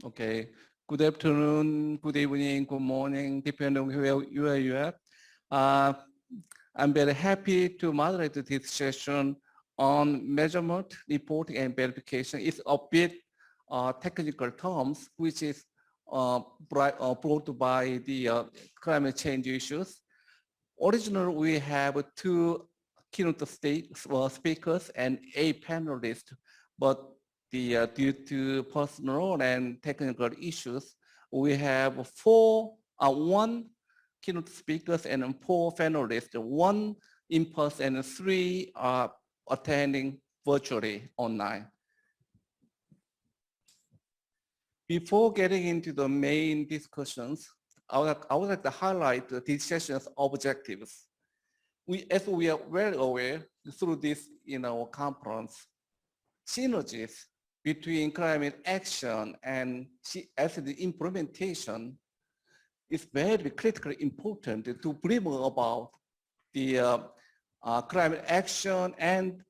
Okay. Good afternoon, good evening, good morning, depending on where you are. Uh, I'm very happy to moderate this session on measurement, reporting, and verification. It's a bit technical terms, which is brought by the climate change issues. Originally, we have two keynote speakers and 8 panelists, but due to personal and technical issues, we have one keynote speakers and 4 panelists, one in person and 3 are attending virtually online. Before getting into the main discussions, I would like to highlight this session's objectives. As we are well aware through this conference, synergies between climate action and SDG implementation is very critically important to bring about the climate action and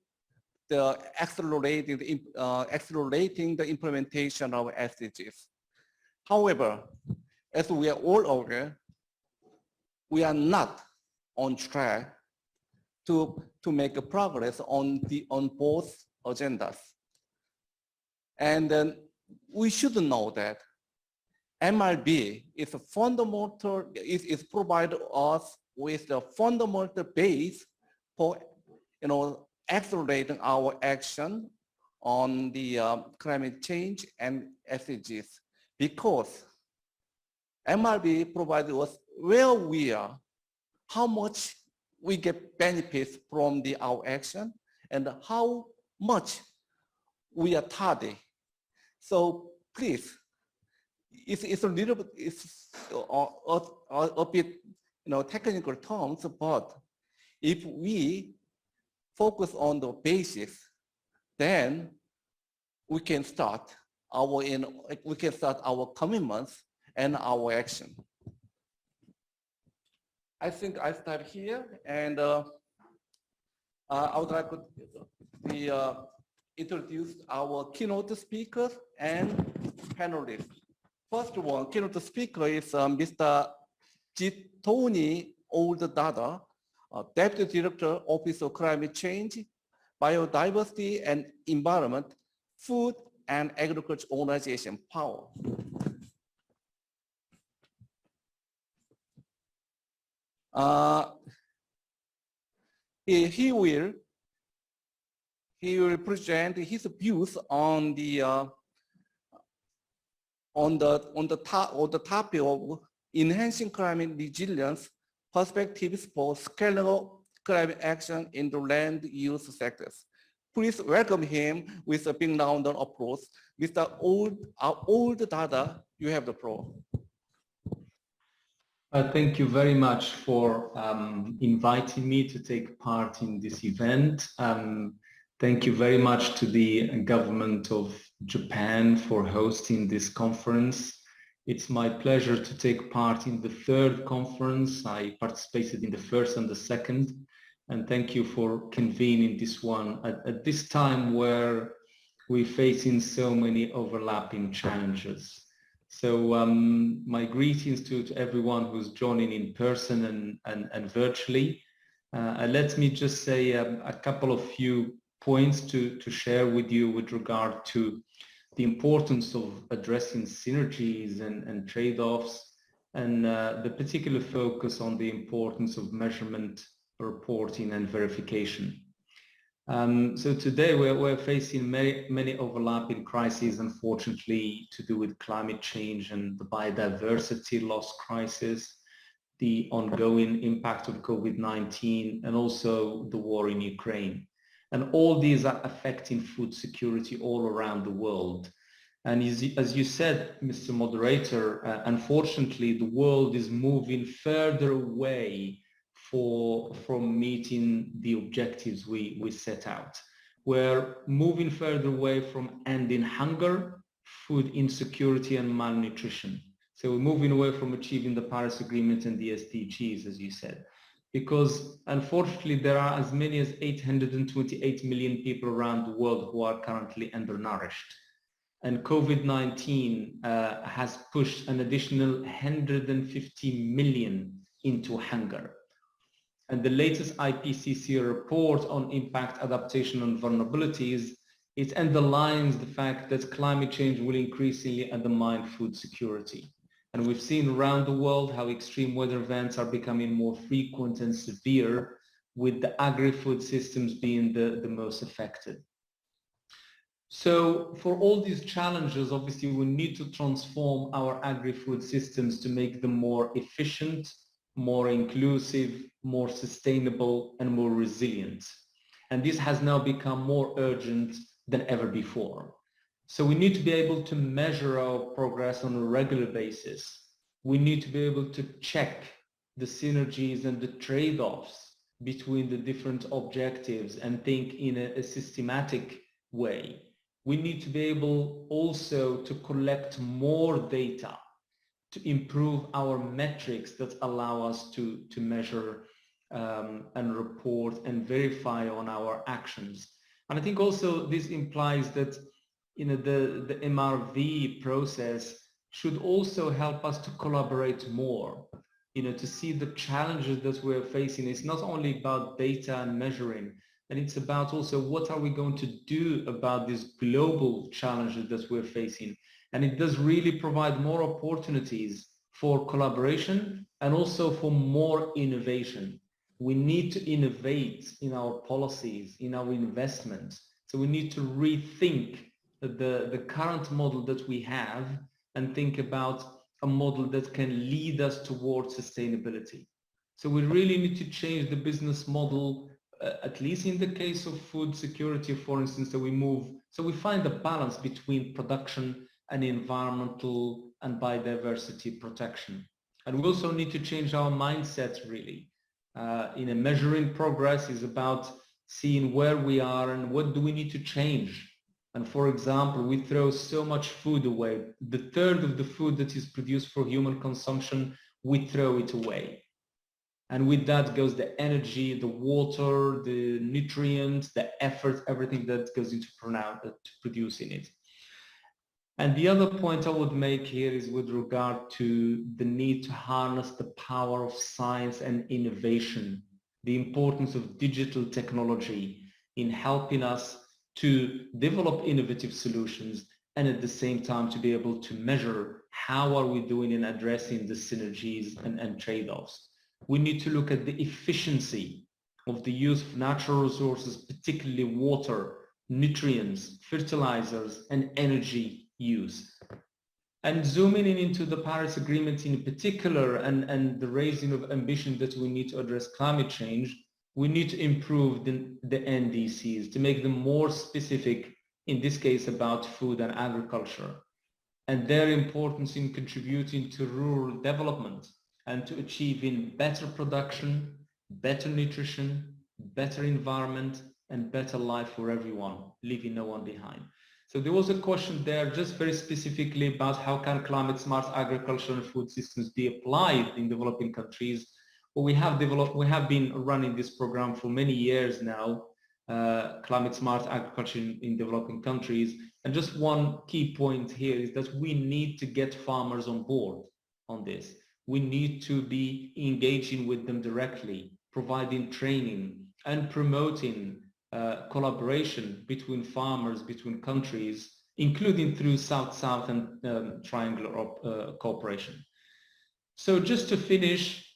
the accelerating the implementation of SDGs. However, as we are all aware, we are not on track to make a progress on both agendas. And then we should know that MRB is a fundamental, is provide us with the fundamental base for accelerating our action on the climate change and SDGs, because MRB provides us where we are, how much we get benefits from our action, and how much we are tardy. So please, it's a little bit, it's a bit technical terms, but if we focus on the basics, then we can start our commitments and our action. I think I start here, and I would like to introduce our keynote speakers and panelists. First one, keynote speaker is Mr. Tony Oldadada, Deputy Director, Office of Climate Change, Biodiversity and Environment, Food and Agriculture Organization, POWER. He will present his views on the topic of enhancing climate resilience, perspectives for scalable climate action in the land use sectors. Please welcome him with a big round of applause. Mr. Oldadada, you have the floor. Thank you very much for inviting me to take part in this event. Thank you very much to the government of Japan for hosting this conference. It's my pleasure to take part in the third conference. I participated in the first and the second, and thank you for convening this one at this time where we're facing so many overlapping challenges. So my greetings to everyone who's joining in person and virtually. Let me just say a couple of few points to share with you with regard to the importance of addressing synergies and trade-offs, and the particular focus on the importance of measurement, reporting and verification. So today we're facing many overlapping crises, unfortunately, to do with climate change and the biodiversity loss crisis, the ongoing impact of COVID-19, and also the war in Ukraine. And all these are affecting food security all around the world. And as you said, Mr. Moderator, unfortunately, the world is moving further away from meeting the objectives we set out. We're moving further away from ending hunger, food insecurity and malnutrition. So we're moving away from achieving the Paris Agreement and the SDGs, as you said, because unfortunately there are as many as 828 million people around the world who are currently undernourished. and COVID-19 has pushed an additional 150 million into hunger. And the latest IPCC report on impact, adaptation, and vulnerabilities, it underlines the fact that climate change will increasingly undermine food security. And we've seen around the world how extreme weather events are becoming more frequent and severe, with the agri-food systems being the most affected. So for all these challenges, obviously we need to transform our agri-food systems to make them more efficient, more inclusive, more sustainable, and more resilient. And this has now become more urgent than ever before. So we need to be able to measure our progress on a regular basis. We need to be able to check the synergies and the trade-offs between the different objectives and think in a systematic way. We need to be able also to collect more data to improve our metrics that allow us to measure and report and verify on our actions. And I think also this implies that the MRV process should also help us to collaborate more, to see the challenges that we're facing. It's not only about data and measuring, and it's about also what are we going to do about these global challenges that we're facing. And it does really provide more opportunities for collaboration and also for more innovation. We need to innovate in our policies, in our investments. So we need to rethink the current model that we have and think about a model that can lead us towards sustainability. So we really need to change the business model, at least in the case of food security, for instance, so we find a balance between production and environmental and biodiversity protection. And we also need to change our mindset, really. Measuring progress is about seeing where we are and what do we need to change. And for example, we throw so much food away. The third of the food that is produced for human consumption, we throw it away. And with that goes the energy, the water, the nutrients, the effort, everything that goes into producing it. And the other point I would make here is with regard to the need to harness the power of science and innovation, the importance of digital technology in helping us to develop innovative solutions and at the same time to be able to measure how are we doing in addressing the synergies and trade-offs. We need to look at the efficiency of the use of natural resources, particularly water, nutrients, fertilizers, and energy use. And zooming in into the Paris Agreement in particular and the raising of ambition that we need to address climate change, we need to improve the NDCs to make them more specific, in this case about food and agriculture, and their importance in contributing to rural development and to achieving better production, better nutrition, better environment, and better life for everyone, leaving no one behind. So there was a question there just very specifically about how can climate smart agriculture and food systems be applied in developing countries. Well, we have been running this program for many years now, climate smart agriculture in developing countries. And just one key point here is that we need to get farmers on board on this. We need to be engaging with them directly, providing training and promoting collaboration between farmers, between countries, including through South-South and triangular cooperation. So just to finish,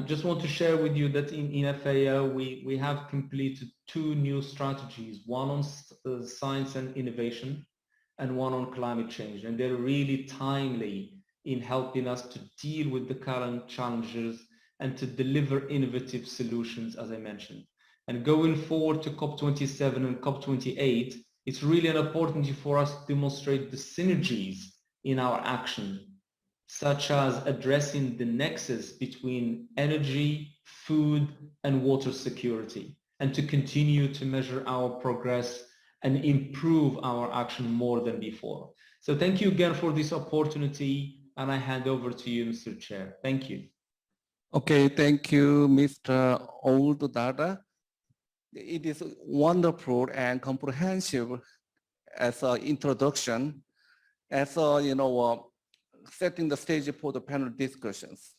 just want to share with you that in FAO, we have completed 2 new strategies, one on science and innovation and one on climate change. And they're really timely in helping us to deal with the current challenges and to deliver innovative solutions, as I mentioned. And going forward to COP27 and COP28, it's really an opportunity for us to demonstrate the synergies in our action, such as addressing the nexus between energy, food, and water security, and to continue to measure our progress and improve our action more than before. So thank you again for this opportunity, and I hand over to you, Mr. Chair. Thank you. Okay, thank you, Mr. Old Dada. It is wonderful and comprehensive as an introduction, as setting the stage for the panel discussions.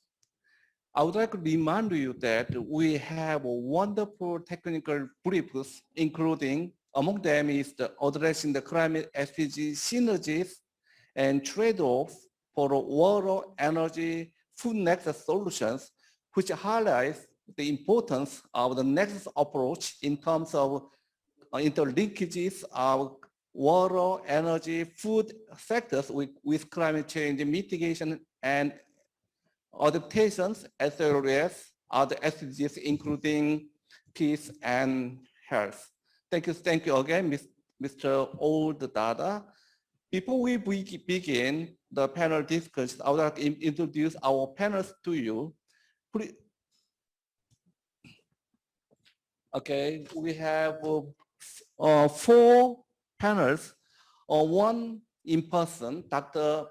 I would like to remind you that we have wonderful technical briefs, including among them is the addressing the climate SDG synergies and trade-offs for water, energy, food nexus solutions, which highlights the importance of the nexus approach in terms of interlinkages of water, energy, food sectors with climate change mitigation and adaptations, as well as other SDGs, including peace and health. Thank you again, Mr. Old Dada. Before we begin the panel discussion, I would like to introduce our panelists to you. Please. Okay, we have 4 panels, one in person, Dr.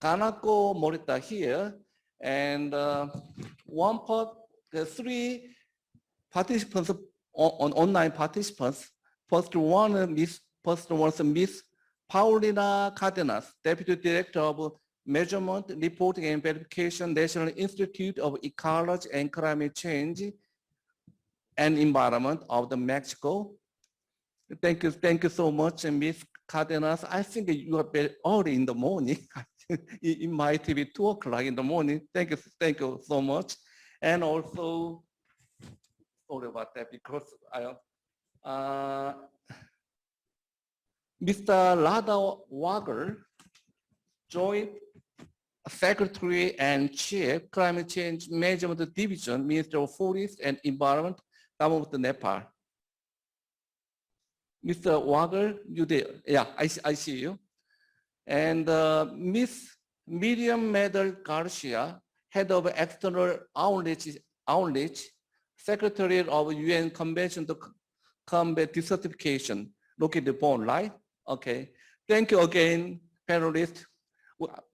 Kanako Morita here, and the 3 participants online participants. First one is Miss Paulina Cardenas, Deputy Director of Measurement, Reporting and Verification, National Institute of Ecology and Climate Change and Environment of the Mexico. Thank you so much, Miss Cardenas. I think you are very early in the morning. It might be 2 o'clock in the morning. Thank you so much. And also, sorry about that, because Mr. Lada Wager, Joint Secretary and Chair, Climate Change Management Division, Minister of Forest and Environment, Government of Nepal. Mr. Wager, you there? Yeah, I see you. And Miss Miriam Medal Garcia, Head of External Outreach, Secretary of UN Convention to Combat Desertification, located Bonn, right? Okay. Thank you again, panelists.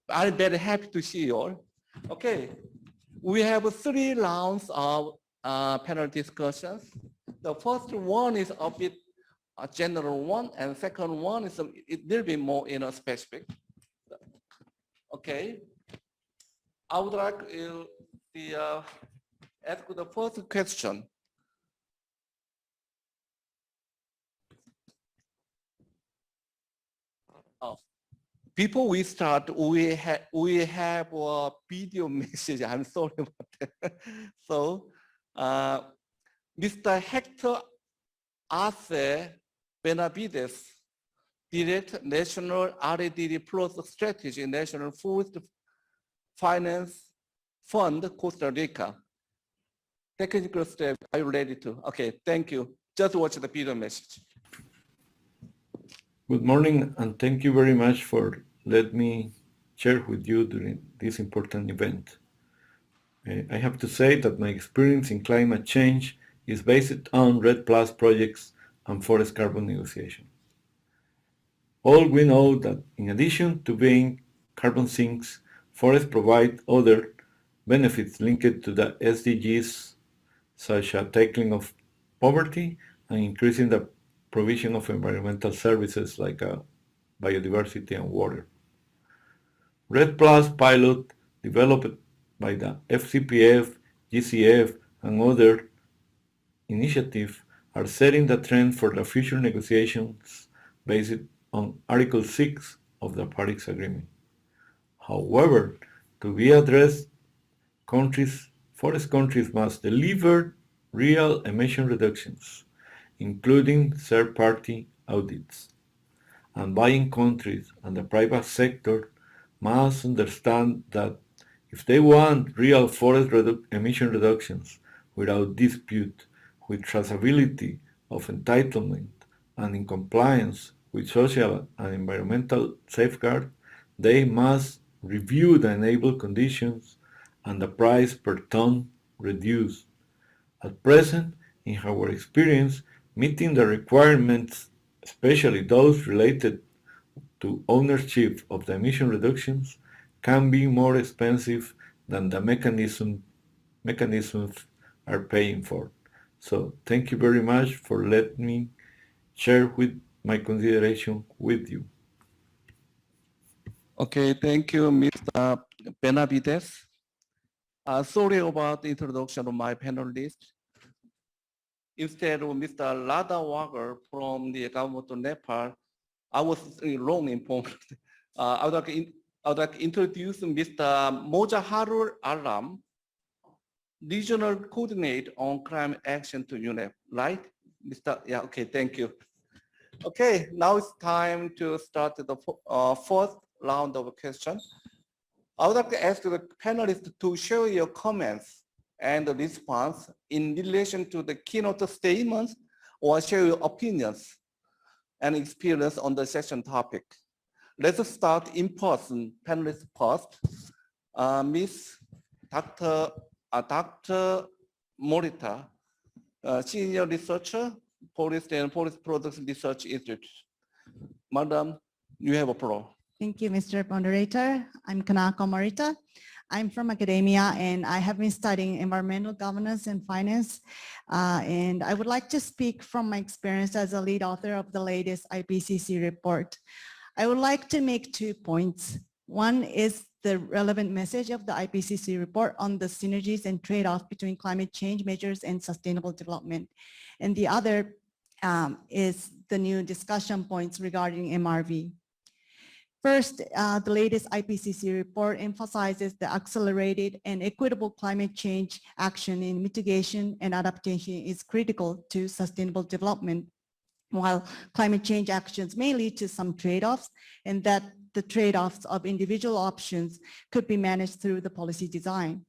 I'm very happy to see you all. Okay. We have 3 rounds of panel discussions. The first one is a bit a general one, and second one is a little bit more specific. Okay. I would like to ask the first question. Before we start, we have a video message. I'm sorry about that. So, Mr. Hector Arce Benavides, Director National RADD Plus Strategy, National Forest Finance Fund, Costa Rica. Technical staff, are you ready to? Okay, thank you. Just watch the video message. Good morning, and thank you very much for letting me share with you during this important event. I have to say that my experience in climate change is based on REDD+ projects and forest carbon negotiation. All we know that in addition to being carbon sinks, forests provide other benefits linked to the SDGs, such as tackling of poverty and increasing the provision of environmental services like biodiversity and water. REDD+ pilot developed by the FCPF, GCF, and other initiatives are setting the trend for the future negotiations based on Article 6 of the Paris Agreement. However, to be addressed, forest countries must deliver real emission reductions, including third-party audits. And buying countries and the private sector must understand that if they want real forest emission reductions without dispute, with traceability of entitlement, and in compliance with social and environmental safeguards, they must review the enable conditions and the price per ton reduced. At present, in our experience, meeting the requirements, especially those related to ownership of the emission reductions, can be more expensive than the mechanisms are paying for. So thank you very much for letting me share with my consideration with you. Okay, thank you, Mr. Benavides. Sorry about the introduction of my panelists. Instead of Mr. Lada Wagar from the government of Nepal, I was wrong informed. I would like to introduce Mr. Mojaharul Alam, Regional Coordinator on Climate Action to UNEP, right? Yeah, okay, thank you. Okay, now it's time to start the fourth round of questions. I would like to ask the panelists to share your comments and response in relation to the keynote statements or share your opinions and experience on the session topic. Let's start in person, panelists first. Miss Dr. Morita, Senior Researcher, Forest and Forest Products Research Institute. Madam, you have a floor. Thank you, Mr. Moderator. I'm Kanako Morita. I'm from academia and I have been studying environmental governance and finance. And I would like to speak from my experience as a lead author of the latest IPCC report. I would like to make 2 points. One is the relevant message of the IPCC report on the synergies and trade-offs between climate change measures and sustainable development. And the other is the new discussion points regarding MRV. First, the latest IPCC report emphasizes the accelerated and equitable climate change action in mitigation and adaptation is critical to sustainable development, while climate change actions may lead to some trade-offs, and that the trade-offs of individual options could be managed through the policy design.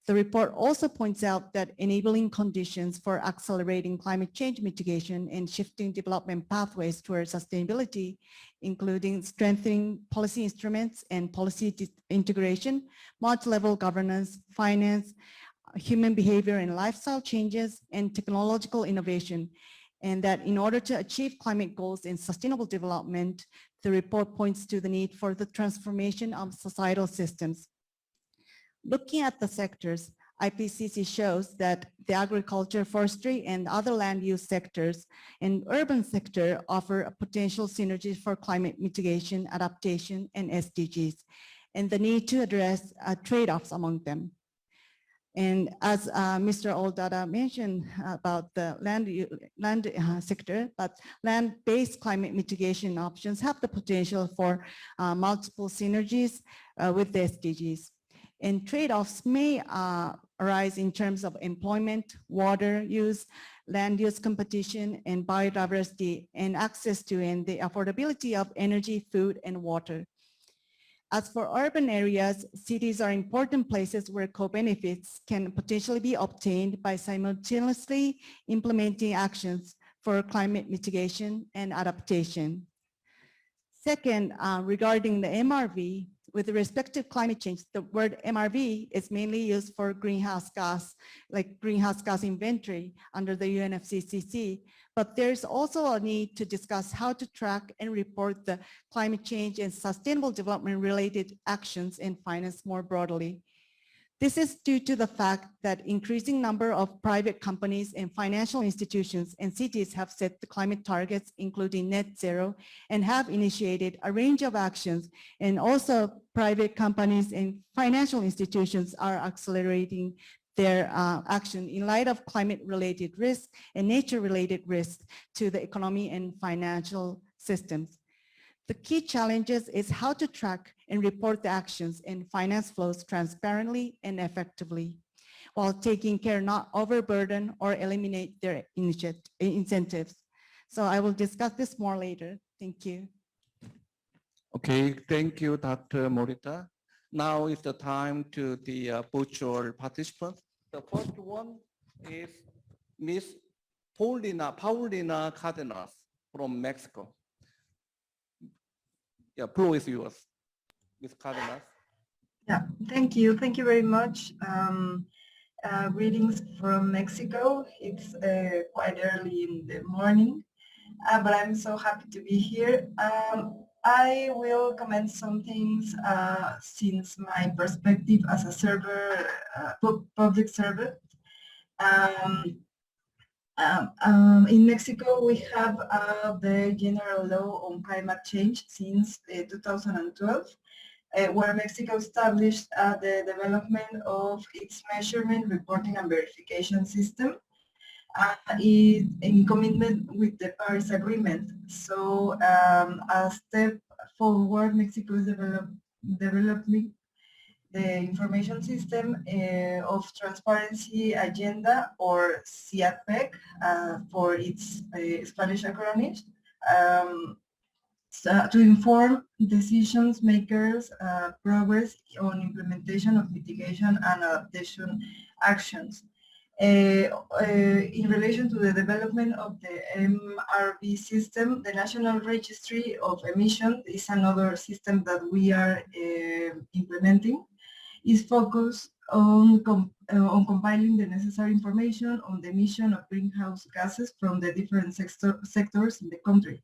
The report also points out that enabling conditions for accelerating climate change mitigation and shifting development pathways towards sustainability, including strengthening policy instruments and policy integration, multi-level governance, finance, human behavior and lifestyle changes, and technological innovation. And that in order to achieve climate goals and sustainable development, the report points to the need for the transformation of societal systems. Looking at the sectors, IPCC shows that the agriculture, forestry, and other land use sectors and urban sector offer potential synergies for climate mitigation, adaptation, and SDGs, and the need to address trade-offs among them. And as Mr. Oldada mentioned about the land sector, but land-based climate mitigation options have the potential for multiple synergies with the SDGs. And trade-offs may arise in terms of employment, water use, land use competition, and biodiversity, and access to and the affordability of energy, food, and water. As for urban areas, cities are important places where co-benefits can potentially be obtained by simultaneously implementing actions for climate mitigation and adaptation. Second, regarding the MRV, with respect to climate change, the word MRV is mainly used for greenhouse gas, like greenhouse gas inventory under the UNFCCC. But there's also a need to discuss how to track and report the climate change and sustainable development related actions and finance more broadly. This is due to the fact that increasing number of private companies and financial institutions and cities have set the climate targets, including net zero, and have initiated a range of actions. And also private companies and financial institutions are accelerating their action in light of climate-related risks and nature-related risks to the economy and financial systems. The key challenges is how to track and report the actions and finance flows transparently and effectively, while taking care not overburden or eliminate their incentives. So I will discuss this more later. Thank you. Okay, thank you, Dr. Morita. Now is the time to the virtual participants. The first one is Miss Paulina Cardenas from Mexico. Yeah, floor is yours, Ms. Cardenas. Yeah, thank you. Thank you very much. Greetings from Mexico. It's quite early in the morning, but I'm so happy to be here. I will comment some things since my perspective as a server, public servant. In Mexico, we have the General Law on Climate Change since 2012, where Mexico established the development of its measurement, reporting, and verification system in commitment with the Paris Agreement. So a step forward, Mexico is developing the information system of transparency agenda, or CIAPEC for its Spanish acronym, to inform decisions makers progress on implementation of mitigation and adaptation actions. In relation to the development of the MRV system, the National Registry of Emissions is another system that we are implementing. Is focused on compiling the necessary information on the emission of greenhouse gases from the different sectors in the country.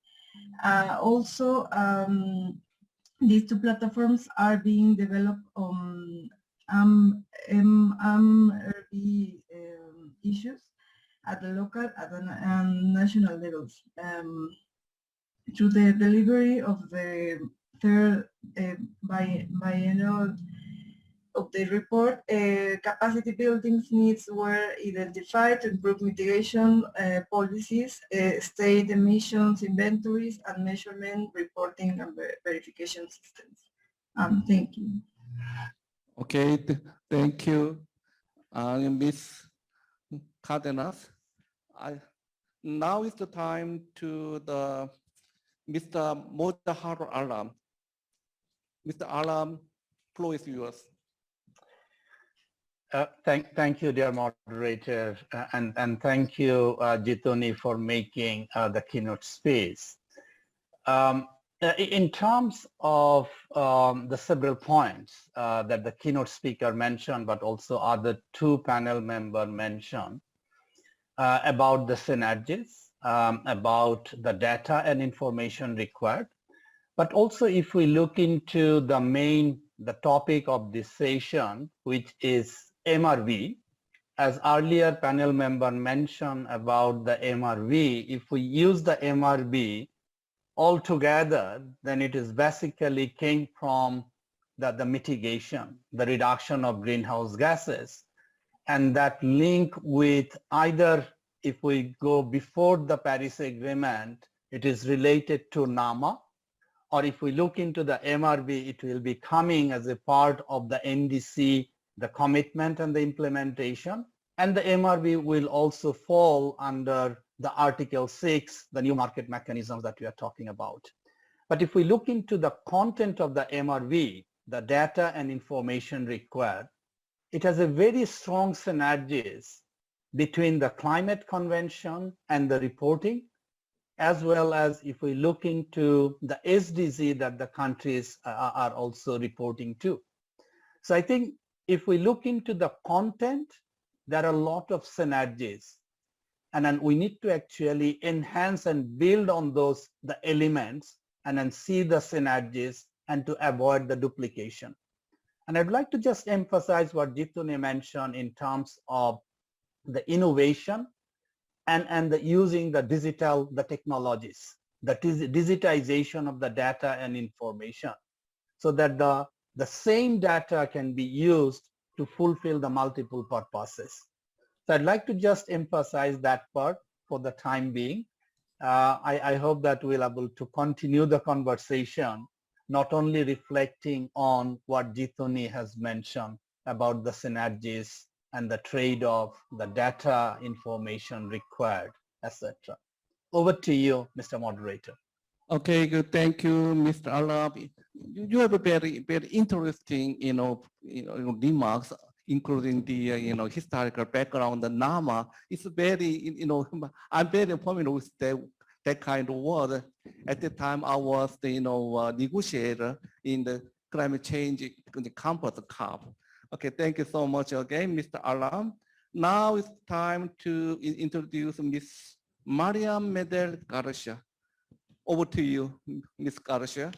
Also, these two platforms are being developed on MRV issues at the local and national levels. Through the delivery of the third biennial of the report, capacity building needs were identified to improve mitigation policies, state emissions inventories, and measurement, reporting, and verification systems. Thank you. Okay, thank you, Ms. Cardenas. Now is the time to the Mr. Modaharu Alam. Mr. Alam, floor is yours. Thank you, dear moderator, and thank you, Jituni, for making the keynote space. In terms of the several points that the keynote speaker mentioned, but also other two panel members mentioned about the synergies, about the data and information required, but also if we look into the topic of this session, which is MRV, as earlier panel member mentioned about the MRV, if we use the MRV altogether, then it is basically came from the mitigation, the reduction of greenhouse gases, and that link with either, if we go before the Paris Agreement, it is related to NAMA, or if we look into the MRV, it will be coming as a part of the NDC, the commitment and the implementation, and the MRV will also fall under the Article 6, the new market mechanisms that we are talking about. But if we look into the content of the MRV, the data and information required, it has a very strong synergies between the climate convention and the reporting, as well as if we look into the SDG that the countries are also reporting to. So I think if we look into the content, there are a lot of synergies, and then we need to actually enhance and build on those, the elements, and then see the synergies and to avoid the duplication. And I'd like to just emphasize what Jituni mentioned in terms of the innovation and the using the digital, the technologies, the digitization of the data and information, so that the same data can be used to fulfill the multiple purposes. So I'd like to just emphasize that part for the time being. I hope that we'll be able to continue the conversation, not only reflecting on what Jituni has mentioned about the synergies and the trade-off, the data information required, etc. Over to you, Mr. Moderator. Okay, good. Thank you, Mr. Alab. You have a very, very interesting, remarks, including the, historical background. The NAMA is very, I'm very familiar with that kind of word. At the time, I was the, negotiator in the climate change in the Compass Cup. Okay, thank you so much again, Mr. Alam. Now it's time to introduce Ms. Maria Medel Garcia. Over to you, Ms. Garcia.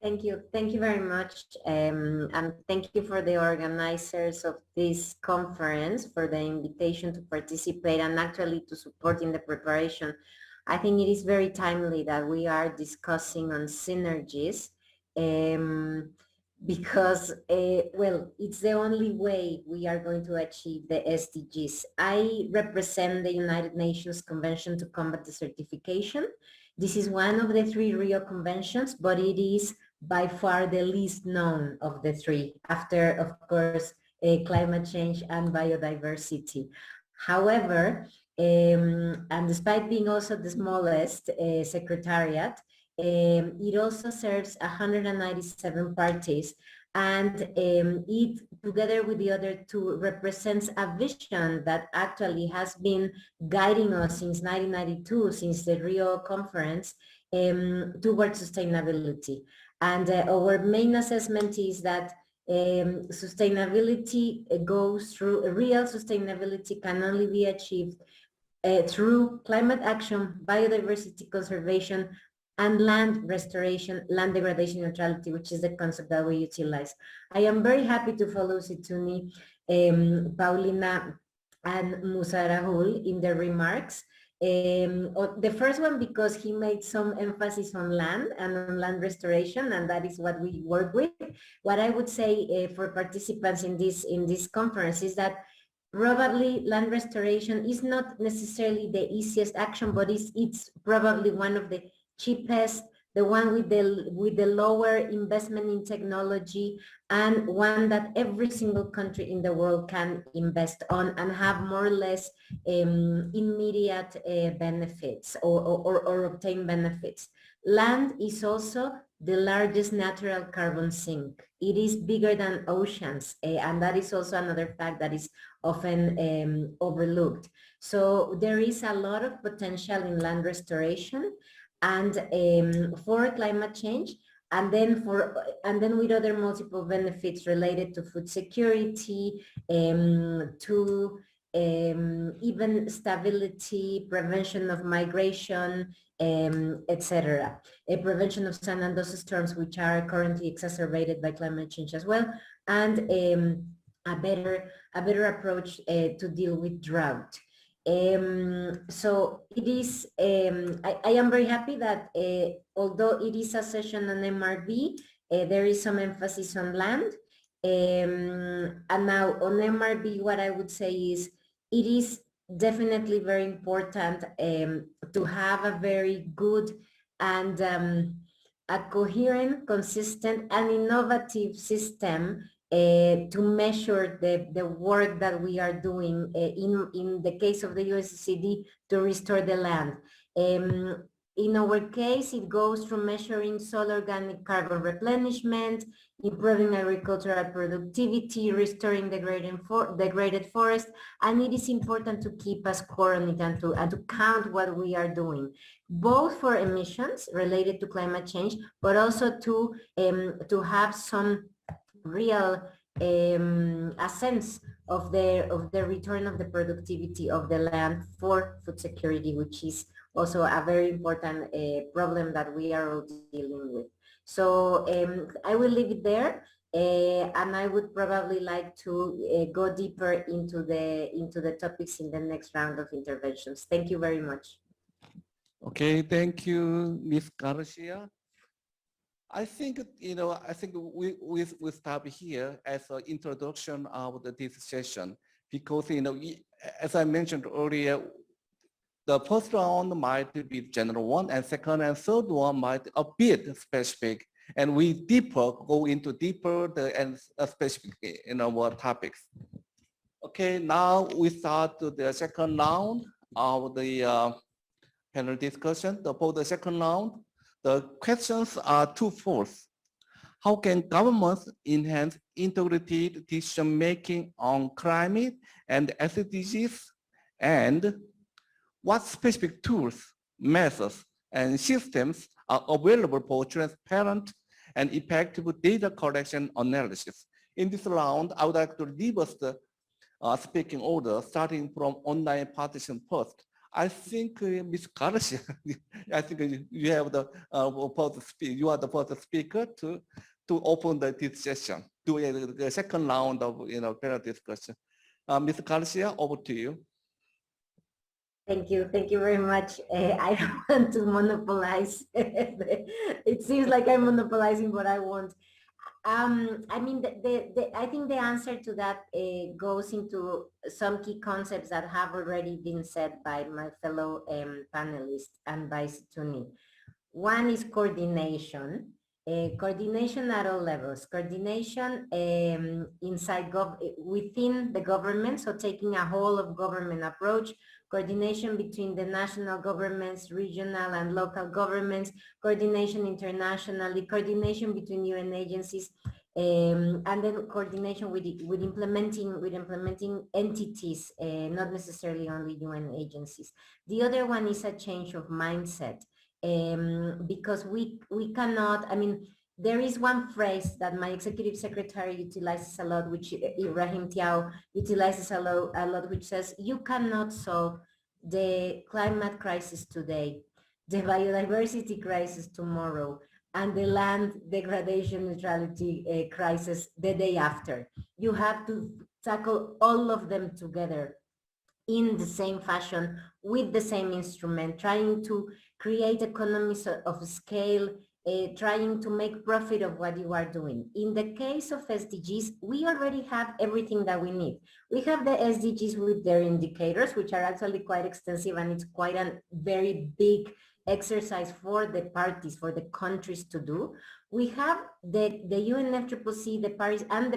Thank you. Thank you very much. And thank you for the organizers of this conference for the invitation to participate and actually to support in the preparation. I think it is very timely that we are discussing on synergies because, well, it's the only way we are going to achieve the SDGs. I represent the United Nations Convention to Combat Desertification. This is one of the 3 Rio conventions, but it is by far the least known of the 3, after, of course, climate change and biodiversity. However, and despite being also the smallest secretariat, it also serves 197 parties, and it, together with the other 2, represents a vision that actually has been guiding us since 1992, since the Rio conference, towards sustainability. And our main assessment is that sustainability goes through, real sustainability can only be achieved through climate action, biodiversity conservation, and land restoration, land degradation neutrality, which is the concept that we utilize. I am very happy to follow Situni, Paulina, and Musa Rahul in their remarks. The first one, because he made some emphasis on land and on land restoration, and that is what we work with. What I would say for participants in this conference is that probably land restoration is not necessarily the easiest action, but it's probably one of the cheapest, the one with the lower investment in technology, and one that every single country in the world can invest on and have more or less immediate benefits or obtain benefits. Land is also the largest natural carbon sink. It is bigger than oceans, and that is also another fact that is often overlooked. So there is a lot of potential in land restoration and for climate change, and then with other multiple benefits related to food security, to even stability, prevention of migration, etc. A prevention of sun and dust storms, which are currently exacerbated by climate change as well, and a better approach to deal with drought. So it is, I am very happy that although it is a session on MRV, there is some emphasis on land. And now on MRV, what I would say is, it is definitely very important to have a very good and a coherent, consistent, and innovative system to measure the work that we are doing in the case of the USCD to restore the land. In our case, it goes from measuring soil organic carbon replenishment, improving agricultural productivity, restoring degraded forest, and it is important to keep a score on it and to count what we are doing, both for emissions related to climate change, but also to have some real a sense of the return of the productivity of the land for food security, which is also a very important problem that we are all dealing with. So I will leave it there, and I would probably like to go deeper into the topics in the next round of interventions. Thank you very much. Okay, thank you, Ms. Garcia. I think, we stop here as an introduction of this session, because, as I mentioned earlier, the first round might be general one, and second and third one might be a bit specific, and we go into deeper and specific in our topics. Okay, now we start the second round of the panel discussion. For the second round, the questions are twofold. How can governments enhance integrated decision-making on climate and SDGs? And what specific tools, methods, and systems are available for transparent and effective data collection analysis? In this round, I would like to leave us the speaking order, starting from online participant first. I think Ms. Garcia, I think you have the first you are the first speaker to open this session, do the second round of panel discussion. Ms. Garcia, over to you. Thank you very much. I don't want to monopolize. It seems like I'm monopolizing what I want. I mean, I think the answer to that goes into some key concepts that have already been said by my fellow panelists and by Situni. One is coordination, coordination at all levels, coordination within the government, so taking a whole of government approach, coordination between the national governments, regional and local governments, coordination internationally, coordination between UN agencies, and then coordination with implementing entities, not necessarily only UN agencies. The other one is a change of mindset. Because we cannot, I mean, there is one phrase that my executive secretary utilizes a lot, which Ibrahim Tiao utilizes a lot, which says, you cannot solve the climate crisis today, the biodiversity crisis tomorrow, and the land degradation neutrality crisis the day after. You have to tackle all of them together in the same fashion, with the same instrument, trying to create economies of scale, trying to make profit of what you are doing. In the case of SDGs, we already have everything that we need. We have the SDGs with their indicators, which are actually quite extensive, and it's quite a very big exercise for the parties, for the countries to do. We have the UNFCCC, the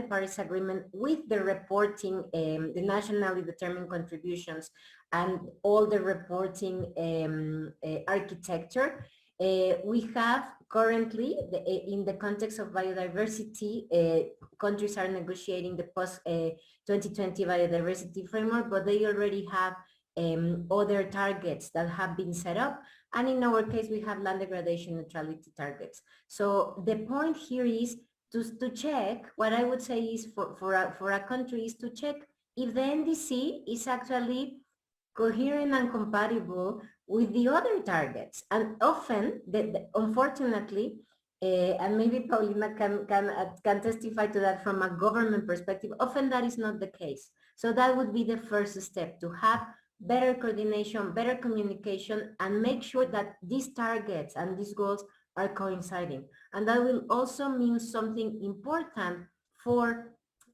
Paris Agreement with the reporting, the nationally determined contributions, and all the reporting architecture. We have currently, in the context of biodiversity, countries are negotiating the post-2020 biodiversity framework, but they already have other targets that have been set up. And in our case, we have land degradation neutrality targets. So the point here is to check, what I would say is for a country is to check if the NDC is actually coherent and compatible with the other targets. And often, unfortunately, and maybe Paulina can testify to that from a government perspective, often that is not the case. So that would be the first step, to have better coordination, better communication, and make sure that these targets and these goals are coinciding. And that will also mean something important for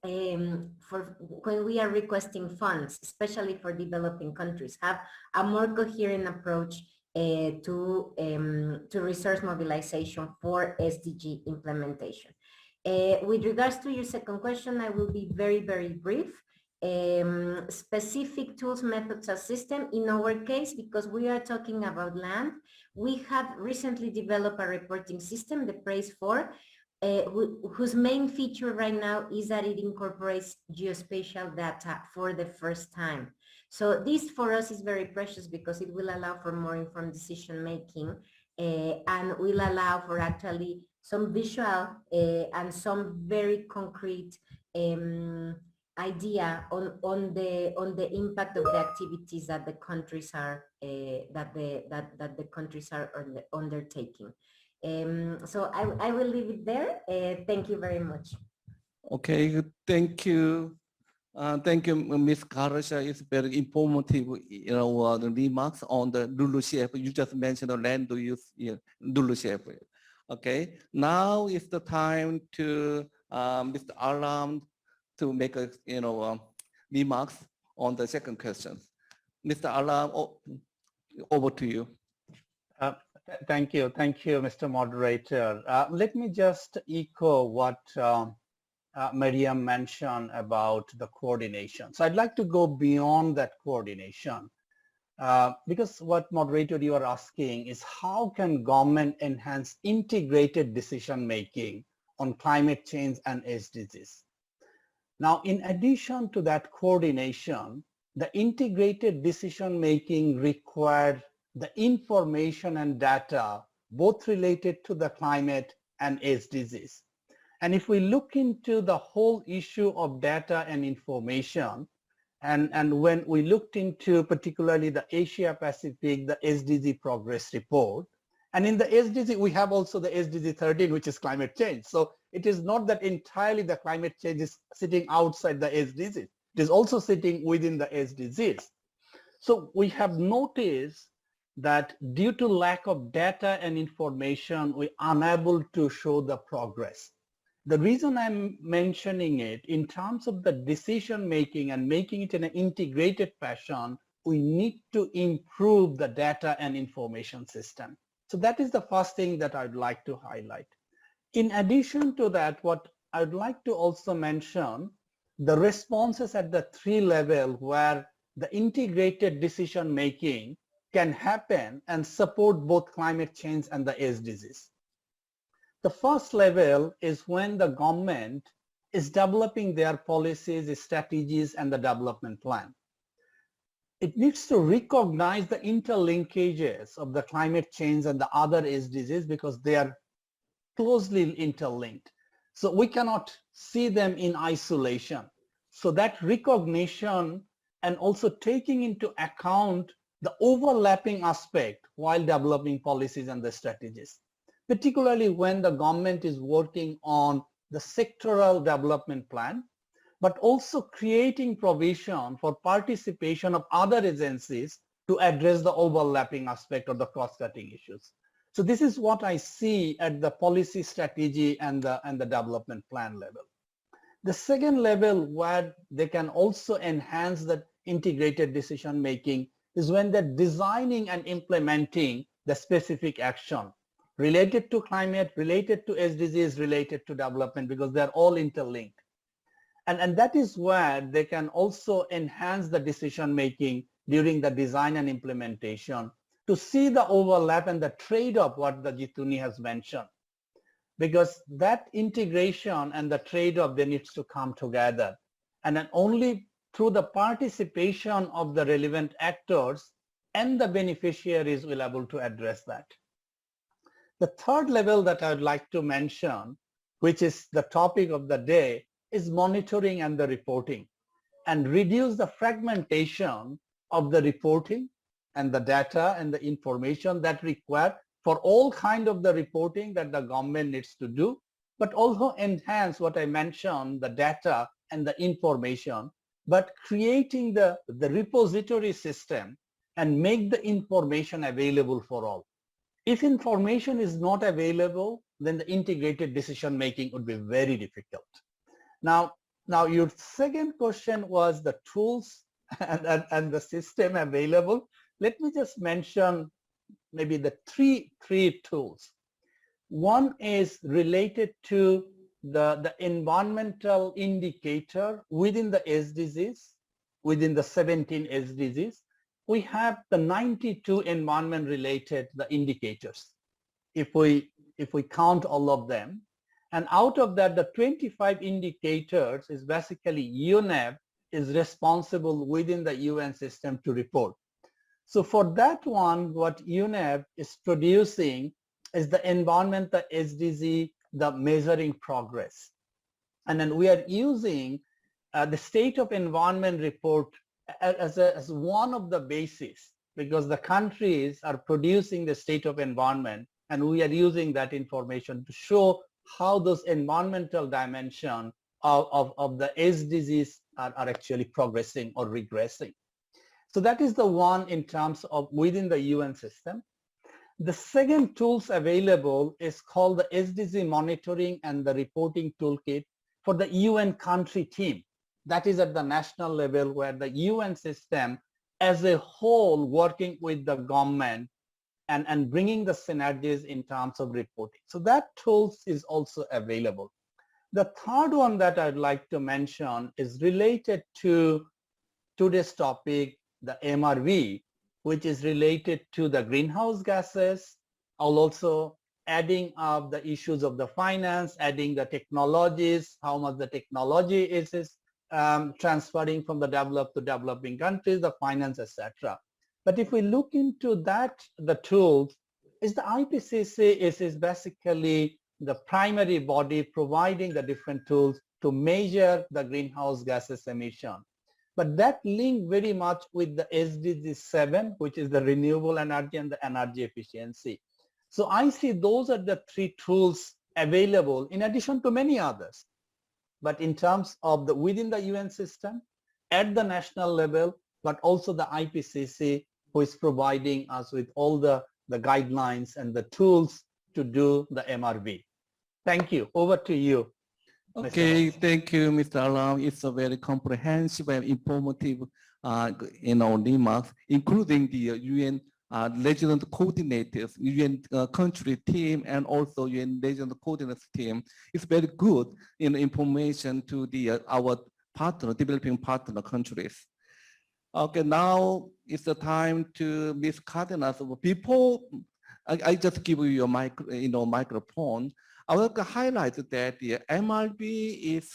when we are requesting funds, especially for developing countries, have a more coherent approach to resource mobilization for SDG implementation. With regards to your second question, I will be very, very brief. Specific tools, methods, and system. In our case, because we are talking about land, we have recently developed a reporting system, the PRAISE-4, whose main feature right now is that it incorporates geospatial data for the first time. So this for us is very precious because it will allow for more informed decision making and will allow for actually some visual and some very concrete idea on the impact of the activities that the countries are undertaking. So I will leave it there. Thank you very much. Okay, thank you. Thank you, Ms. Garcia. It's very informative, the remarks on the LULUCF. You just mentioned the land use LULUCF. Okay, now is the time to Mr. Alam to make a remarks on the second question. Mr. Alam, over to you. Thank you, Mr. Moderator. Let me just echo what Miriam mentioned about the coordination. So I'd like to go beyond that coordination because what moderator you are asking is how can government enhance integrated decision making on climate change and SDGs? Now, in addition to that coordination, the integrated decision making required the information and data, both related to the climate and SDGs. And if we look into the whole issue of data and information, And when we looked into particularly the Asia Pacific, the SDG progress report, and in the SDG, we have also the SDG 13, which is climate change. So it is not that entirely the climate change is sitting outside the SDGs. It is also sitting within the SDGs. So we have noticed that due to lack of data and information, we're unable to show the progress. The reason I'm mentioning it in terms of the decision making and making it in an integrated fashion, we need to improve the data and information system. So that is the first thing that I'd like to highlight. In addition to that, what I'd like to also mention, the responses at the 3 level where the integrated decision making can happen and support both climate change and the SDGs. The first level is when the government is developing their policies, strategies, and the development plan. It needs to recognize the interlinkages of the climate change and the other SDGs because they are closely interlinked. So we cannot see them in isolation. So that recognition and also taking into account the overlapping aspect while developing policies and the strategies, particularly when the government is working on the sectoral development plan, but also creating provision for participation of other agencies to address the overlapping aspect of the cross-cutting issues. So this is what I see at the policy strategy and the development plan level. The second level where they can also enhance the integrated decision making is when they're designing and implementing the specific action related to climate, related to SDGs, related to development, because they're all interlinked. And that is where they can also enhance the decision making during the design and implementation to see the overlap and the trade-off what the Jituni has mentioned. Because that integration and the trade-off, they needs to come together. And then only through the participation of the relevant actors and the beneficiaries will be able to address that. The third level that I would like to mention, which is the topic of the day, is monitoring and the reporting, and reduce the fragmentation of the reporting and the data and the information that required for all kind of the reporting that the government needs to do, but also enhance what I mentioned, the data and the information, but creating the repository system and make the information available for all. If information is not available, then the integrated decision making would be very difficult. Now your second question was the tools and the system available. Let me just mention maybe the three tools. One is related to the environmental indicator within the SDGs, within the 17 SDGs. We have the 92 environment related the indicators, if we count all of them. And out of that, the 25 indicators is basically UNEP is responsible within the UN system to report. So for that one, what UNEP is producing is the environment, the SDG, the measuring progress. And then we are using the state of environment report as one of the bases, because the countries are producing the state of environment, and we are using that information to show how those environmental dimension of the SDGs are actually progressing or regressing. So that is the one in terms of within the UN system. The second tools available is called the SDG monitoring and the reporting toolkit for the UN country team. That is at the national level, where the UN system as a whole working with the government and bringing the synergies in terms of reporting. So that tools is also available. The third one that I'd like to mention is related to today's topic, the MRV, which is related to the greenhouse gases. I'll also adding up the issues of the finance, adding the technologies, how much the technology is transferring from the developed to developing countries, the finance, etc. But if we look into that, the tools, is the IPCC is basically the primary body providing the different tools to measure the greenhouse gases emission. but that link very much with the SDG 7, which is the renewable energy and the energy efficiency. So I see those are the three tools available in addition to many others. But in terms of the within the UN system, at the national level, but also the IPCC, who is providing us with all the guidelines and the tools to do the MRV. Thank you. Over to you. Okay, thank you, Mr. Alam. It's a very comprehensive and informative, remarks, including the UN regional coordinators, UN country team, and also UN regional coordinators team. It's very good in information to the our partner, developing partner countries. Okay, now it's the time to Ms. Cardenas. Before I just give you a microphone, I would like to highlight that the MRB is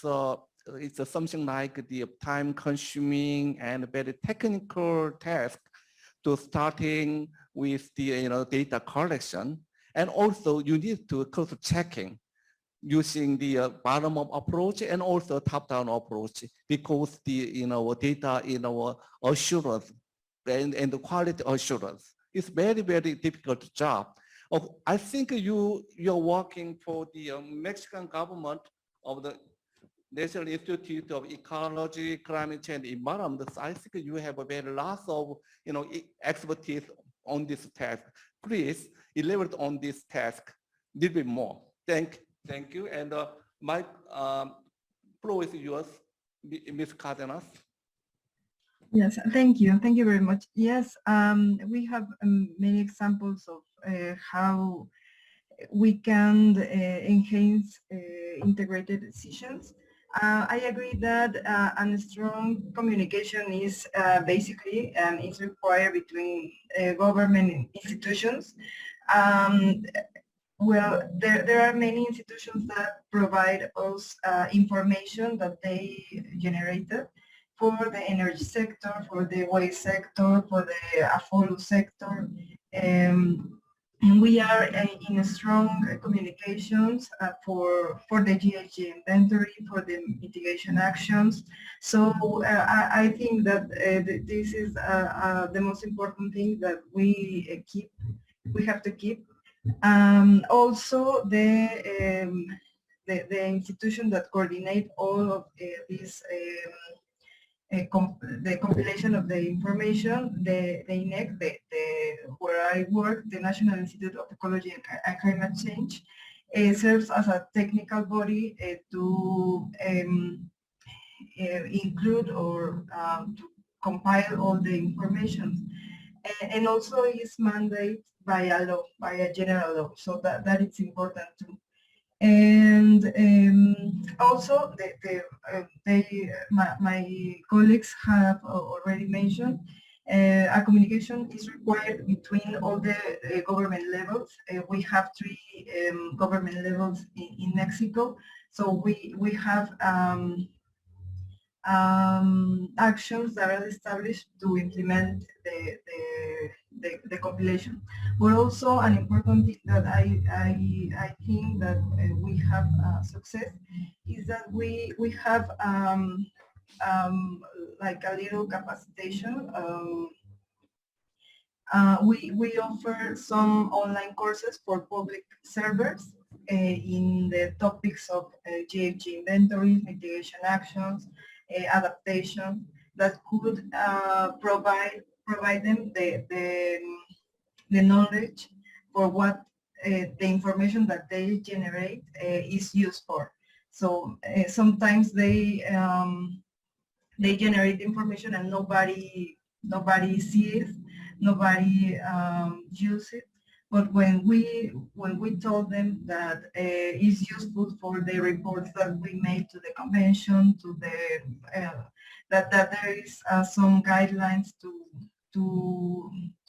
something like the time-consuming and very technical task to starting with the data collection, and also you need to cross-checking using the bottom-up approach and also top-down approach, because the data assurance and the quality assurance is very, very difficult job. I think you're working for the Mexican government of the National Institute of Ecology, Climate Change, Environment. I think you have a very lot of expertise on this task. Please elaborate on this task a little bit more. Thank you. And my floor is yours, Ms. Cardenas. Yes, thank you. Thank you very much. Yes, we have many examples of how we can enhance integrated decisions. I agree that a strong communication is basically is required between government institutions. Well, there are many institutions that provide us information that they generated for the energy sector, for the waste sector, for the affordable sector. And we are in strong communications for the GHG inventory, for the mitigation actions. So I think that this is the most important thing that we have to keep. Also, the institution that coordinate all of these the compilation of the information, the INEC, where I work, the National Institute of Ecology and Climate Change, serves as a technical body to include or to compile all the information, and also is mandated by a law, by a general law. So that is important too. And also, my colleagues have already mentioned a communication is required between all the government levels. We have 3 government levels in Mexico, so we have actions that are established to implement the compilation. But also an important thing that I think that we have success is that we have like a little capacitation. We offer some online courses for public servers in the topics of GHG inventories, mitigation actions, adaptation, that could provide them the knowledge for what the information that they generate is used for. So sometimes they generate information and nobody sees, nobody uses it. But when we told them that it's useful for the reports that we made to the convention, to the that there is some guidelines to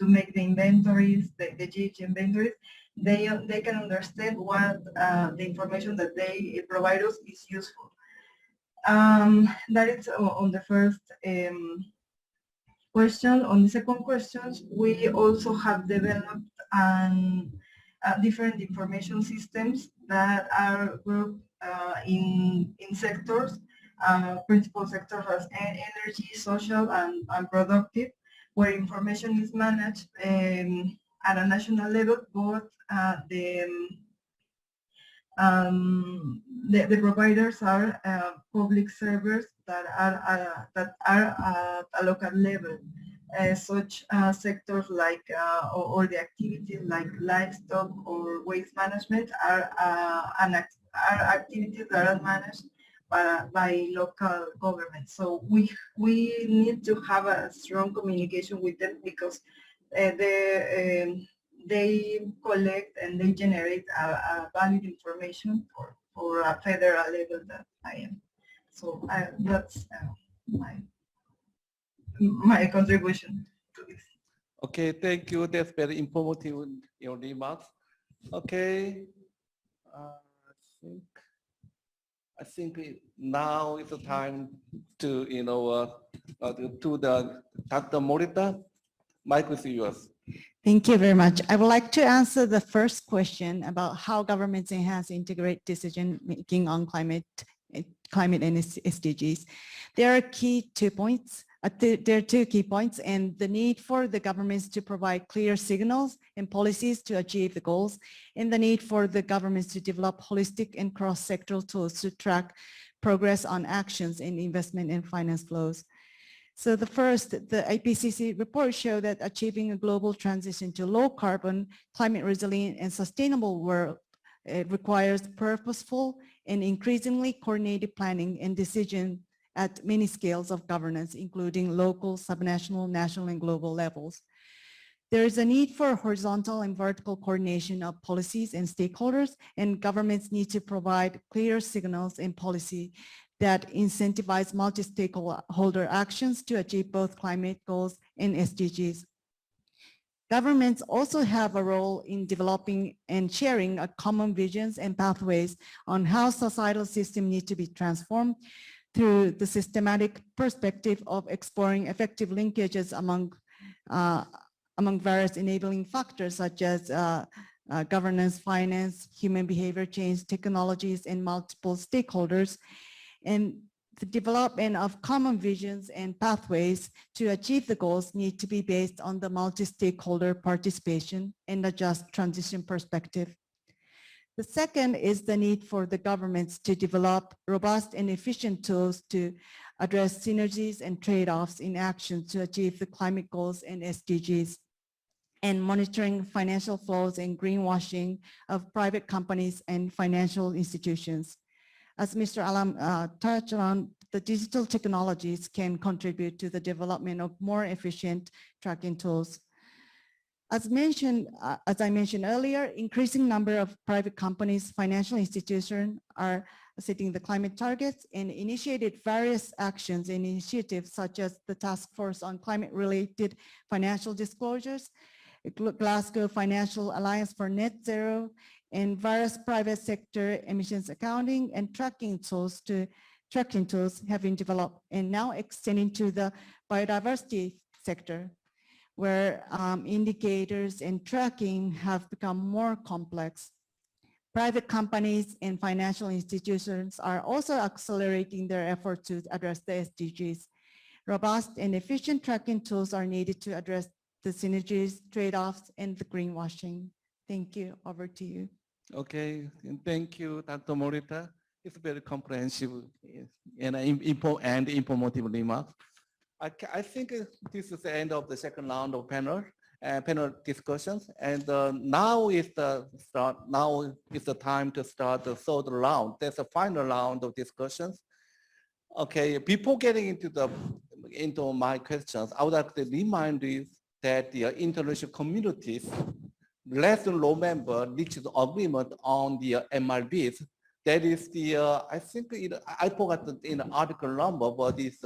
make the inventories, the GHG inventories, they can understand what the information that they provide us is useful. That is on the first question. On the second question, we also have developed different information systems that are grouped in sectors principal sectors as energy, social, and productive, where information is managed at a national level. Both the providers are public servers that are at a local level. Such sectors like or the activities like livestock or waste management are activities that are managed by local government. So we need to have a strong communication with them, because they collect and they generate a valid information for a federal level that I am. So that's my contribution to this. Okay, thank you. That's very informative, your remarks. Okay, I think now is the time to to the Dr. Morita. Mic is yours. Thank you very much. I would like to answer the first question about how governments enhance integrate decision making on climate and SDGs. There are two key points, and the need for the governments to provide clear signals and policies to achieve the goals, and the need for the governments to develop holistic and cross-sectoral tools to track progress on actions in investment and finance flows. So the first, the IPCC report showed that achieving a global transition to low carbon, climate resilient, and sustainable world requires purposeful and increasingly coordinated planning and decision at many scales of governance, including local, subnational, national, and global levels. There is a need for horizontal and vertical coordination of policies and stakeholders, and governments need to provide clear signals and policy that incentivize multi-stakeholder actions to achieve both climate goals and SDGs. Governments also have a role in developing and sharing a common visions and pathways on how societal systems need to be transformed through the systematic perspective of exploring effective linkages among various enabling factors such as governance, finance, human behavior change, technologies, and multiple stakeholders. And the development of common visions and pathways to achieve the goals need to be based on the multi-stakeholder participation and a just transition perspective. The second is the need for the governments to develop robust and efficient tools to address synergies and trade-offs in action to achieve the climate goals and SDGs, and monitoring financial flows and greenwashing of private companies and financial institutions. As Mr. Alam touched on, the digital technologies can contribute to the development of more efficient tracking tools. As I mentioned earlier, increasing number of private companies, financial institutions are setting the climate targets and initiated various actions and initiatives such as the Task Force on Climate-Related Financial Disclosures, Glasgow Financial Alliance for Net Zero, and various private sector emissions accounting and tracking tools have been developed and now extending to the biodiversity sector, where indicators and tracking have become more complex. Private companies and financial institutions are also accelerating their efforts to address the SDGs. Robust and efficient tracking tools are needed to address the synergies, trade-offs, and the greenwashing. Thank you. Over to you. Okay, and thank you, Dr. Morita. It's very comprehensive and informative remarks. I think this is the end of the second round of panel discussions, and now is the time to start the third round. That's the final round of discussions. Okay, before getting into my questions, I would like to remind you that the international communities, less than low member, reached the agreement on the MRBs. That is the I think I forgot the article number, but it's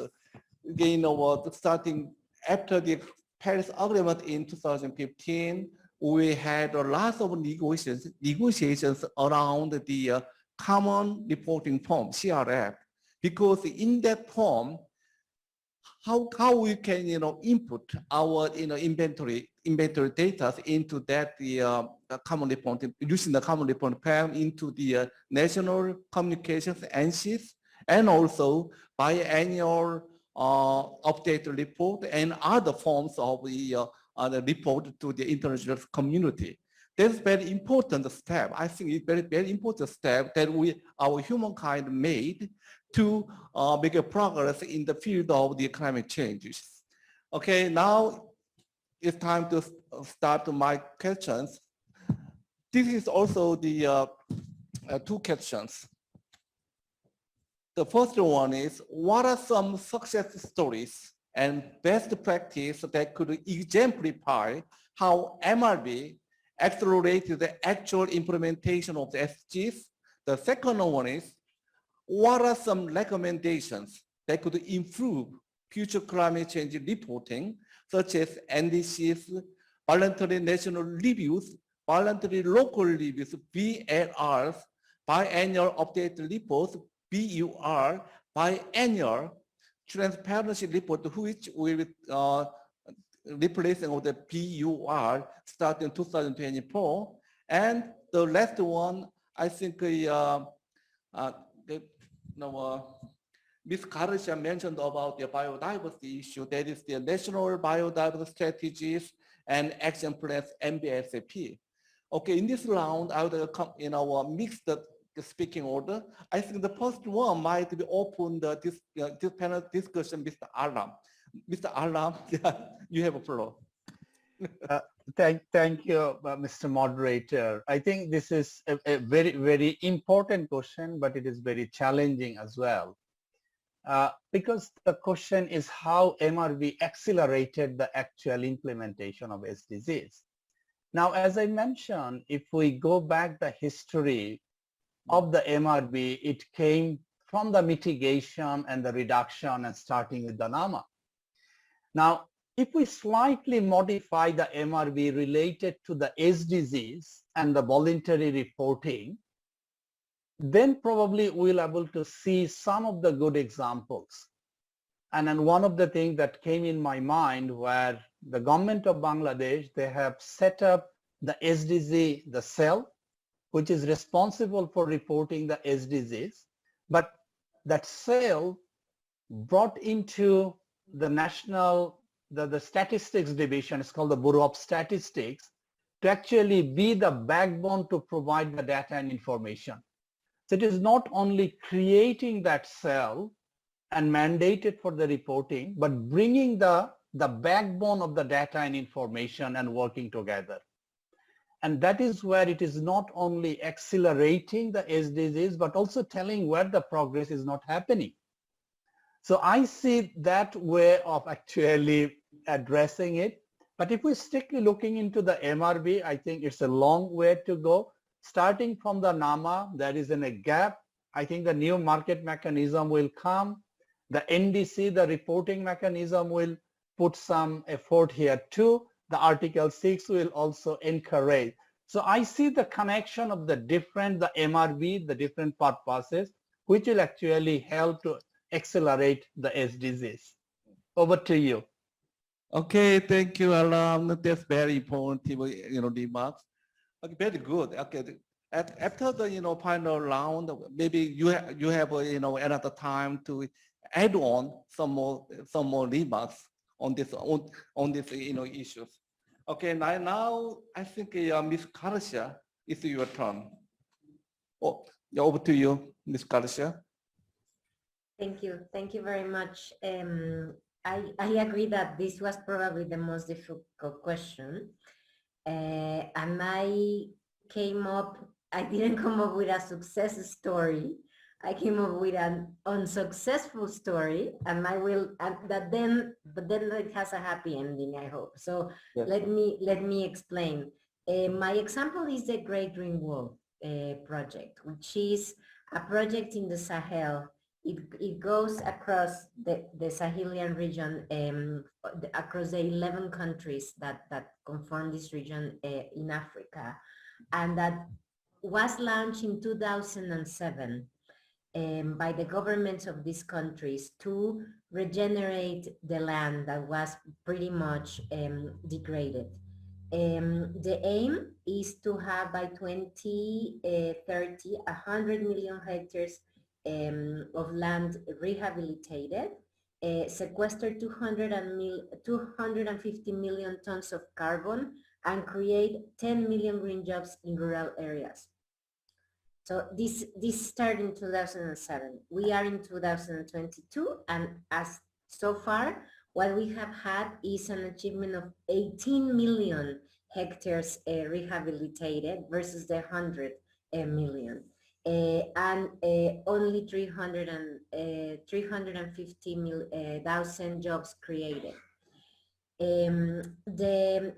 starting after the Paris Agreement in 2015, we had a lot of negotiations around the common reporting form, CRF, because in that form, how we can input our inventory data into that the common reporting, using the common reporting plan into the national communications ANSYS and also biannual update report and other forms of the report to the international community. That's very important step. I think it's very important step that our humankind made to make a progress in the field of the climate changes. Okay, now it's time to start my questions. This is also the two questions. The first one is, what are some success stories and best practice that could exemplify how MRV accelerated the actual implementation of the SDGs? The second one is, what are some recommendations that could improve future climate change reporting, such as NDCs, voluntary national reviews, voluntary local reviews, VLRs, biannual update reports, BUR, biannual transparency report, which will replacing of the BUR starting 2024. And the last one, I think Ms. Garcia mentioned about the biodiversity issue. That is the National Biodiversity Strategies and Action Plans, NBSAP. Okay, in this round, I will come in our mixed speaking order. I think the first one might be open this panel discussion, Mr. Alam. Mr. Alam, you have a floor. Thank you, Mr. Moderator. I think this is a very, very important question, but it is very challenging as well. Because the question is how MRV accelerated the actual implementation of SDGs. Now, as I mentioned, if we go back the history of the MRV, it came from the mitigation and the reduction and starting with the NAMA. Now, if we slightly modify the MRV related to the SDGs and the voluntary reporting, then probably we'll able to see some of the good examples. And then one of the things that came in my mind where the government of Bangladesh, they have set up the SDG, the cell, which is responsible for reporting the SDGs. But that cell brought into the national, the statistics division, it's called the Bureau of Statistics, to actually be the backbone to provide the data and information. So it is not only creating that cell and mandated for the reporting, but bringing the backbone of the data and information and working together. And that is where it is not only accelerating the SDGs, but also telling where the progress is not happening. So I see that way of actually addressing it. But if we're strictly looking into the MRV, I think it's a long way to go. Starting from the NAMA, there is a gap. I think the new market mechanism will come. The NDC, the reporting mechanism, will put some effort here too. The Article 6 will also encourage. So I see the connection of the MRV, the different purposes, which will actually help to accelerate the SDGs. Over to you. Okay, thank you, Alam. That's very important, remarks. Okay, very good. Okay, after the final round, maybe you have another time to add on some more remarks on this issues. Okay, now I think Ms. Garcia, it's your turn. Oh, yeah, over to you, Ms. Garcia. Thank you very much. I agree that this was probably the most difficult question, and I didn't come up with a success story. I came up with an unsuccessful story, and but then it has a happy ending, I hope. So yes. Let me explain. My example is the Great Green Wall project, which is a project in the Sahel. It goes across the Sahelian region, across the 11 countries that conform this region in Africa, and that was launched in 2007. By the governments of these countries to regenerate the land that was pretty much degraded. The aim is to have by 2030 100 million hectares of land rehabilitated, sequester 250 million tons of carbon, and create 10 million green jobs in rural areas. So this started in 2007. We are in 2022, and as so far, what we have had is an achievement of 18 million hectares rehabilitated versus the 100 million. And only 350,000 jobs created. The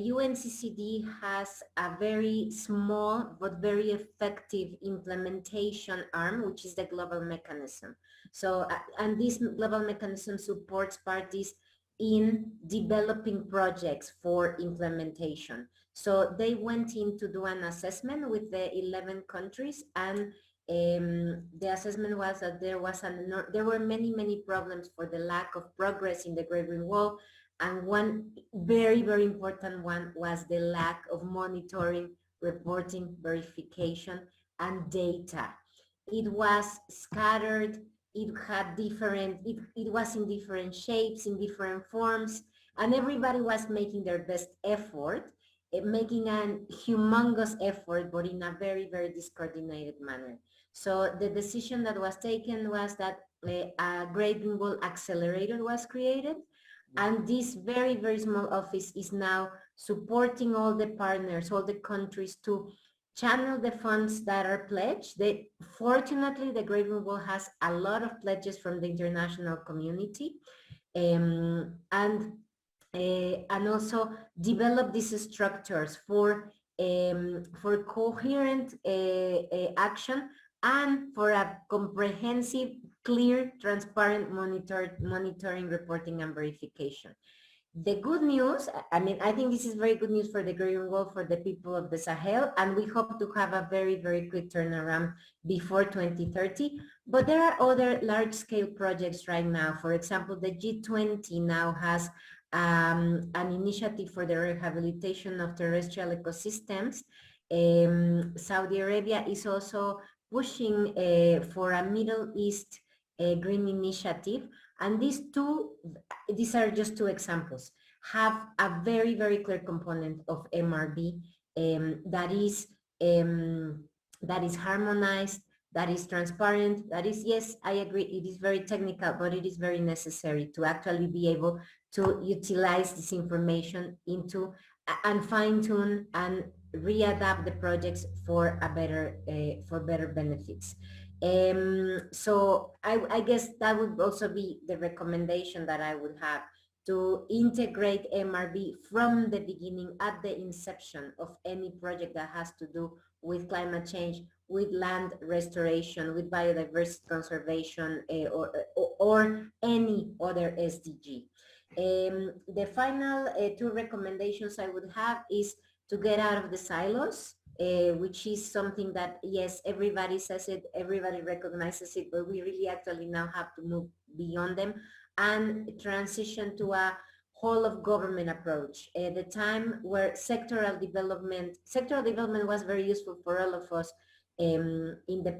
UNCCD has a very small but very effective implementation arm, which is the global mechanism. So, and this global mechanism supports parties in developing projects for implementation. So they went in to do an assessment with the 11 countries, and the assessment was that there were many problems for the lack of progress in the Great Green Wall. And one very important one was the lack of monitoring, reporting, verification, and data. It was scattered, it had it was in different shapes, in different forms, and everybody was making their best effort, making a humongous effort, but in a very discoordinated manner. So the decision that was taken was that a Great Green Wall Accelerator was created. And this very small office is now supporting all the partners, all the countries to channel the funds that are pledged. Fortunately, the Great Green Wall has a lot of pledges from the international community, and also develop these structures for coherent action and for a comprehensive, clear, transparent monitoring, reporting, and verification. The good news, I mean, I think this is very good news for the Green Wall, for the people of the Sahel, and we hope to have a very quick turnaround before 2030. But there are other large-scale projects right now. For example, the G20 now has an initiative for the rehabilitation of terrestrial ecosystems. Saudi Arabia is also pushing for a Middle East green initiative. And these are just two examples, have a very clear component of MRB that is harmonized, that is transparent, that is, yes, I agree, it is very technical, but it is very necessary to actually be able to utilize this information into and fine-tune and readapt the projects for better benefits. So I guess that would also be the recommendation that I would have, to integrate MRB from the beginning, at the inception of any project that has to do with climate change, with land restoration, with biodiversity conservation, or any other SDG. The final two recommendations I would have is to get out of the silos, which is something that, yes, everybody says it, everybody recognizes it, but we really actually now have to move beyond them and transition to a whole of government approach. At the time where sectoral development was very useful for all of us in the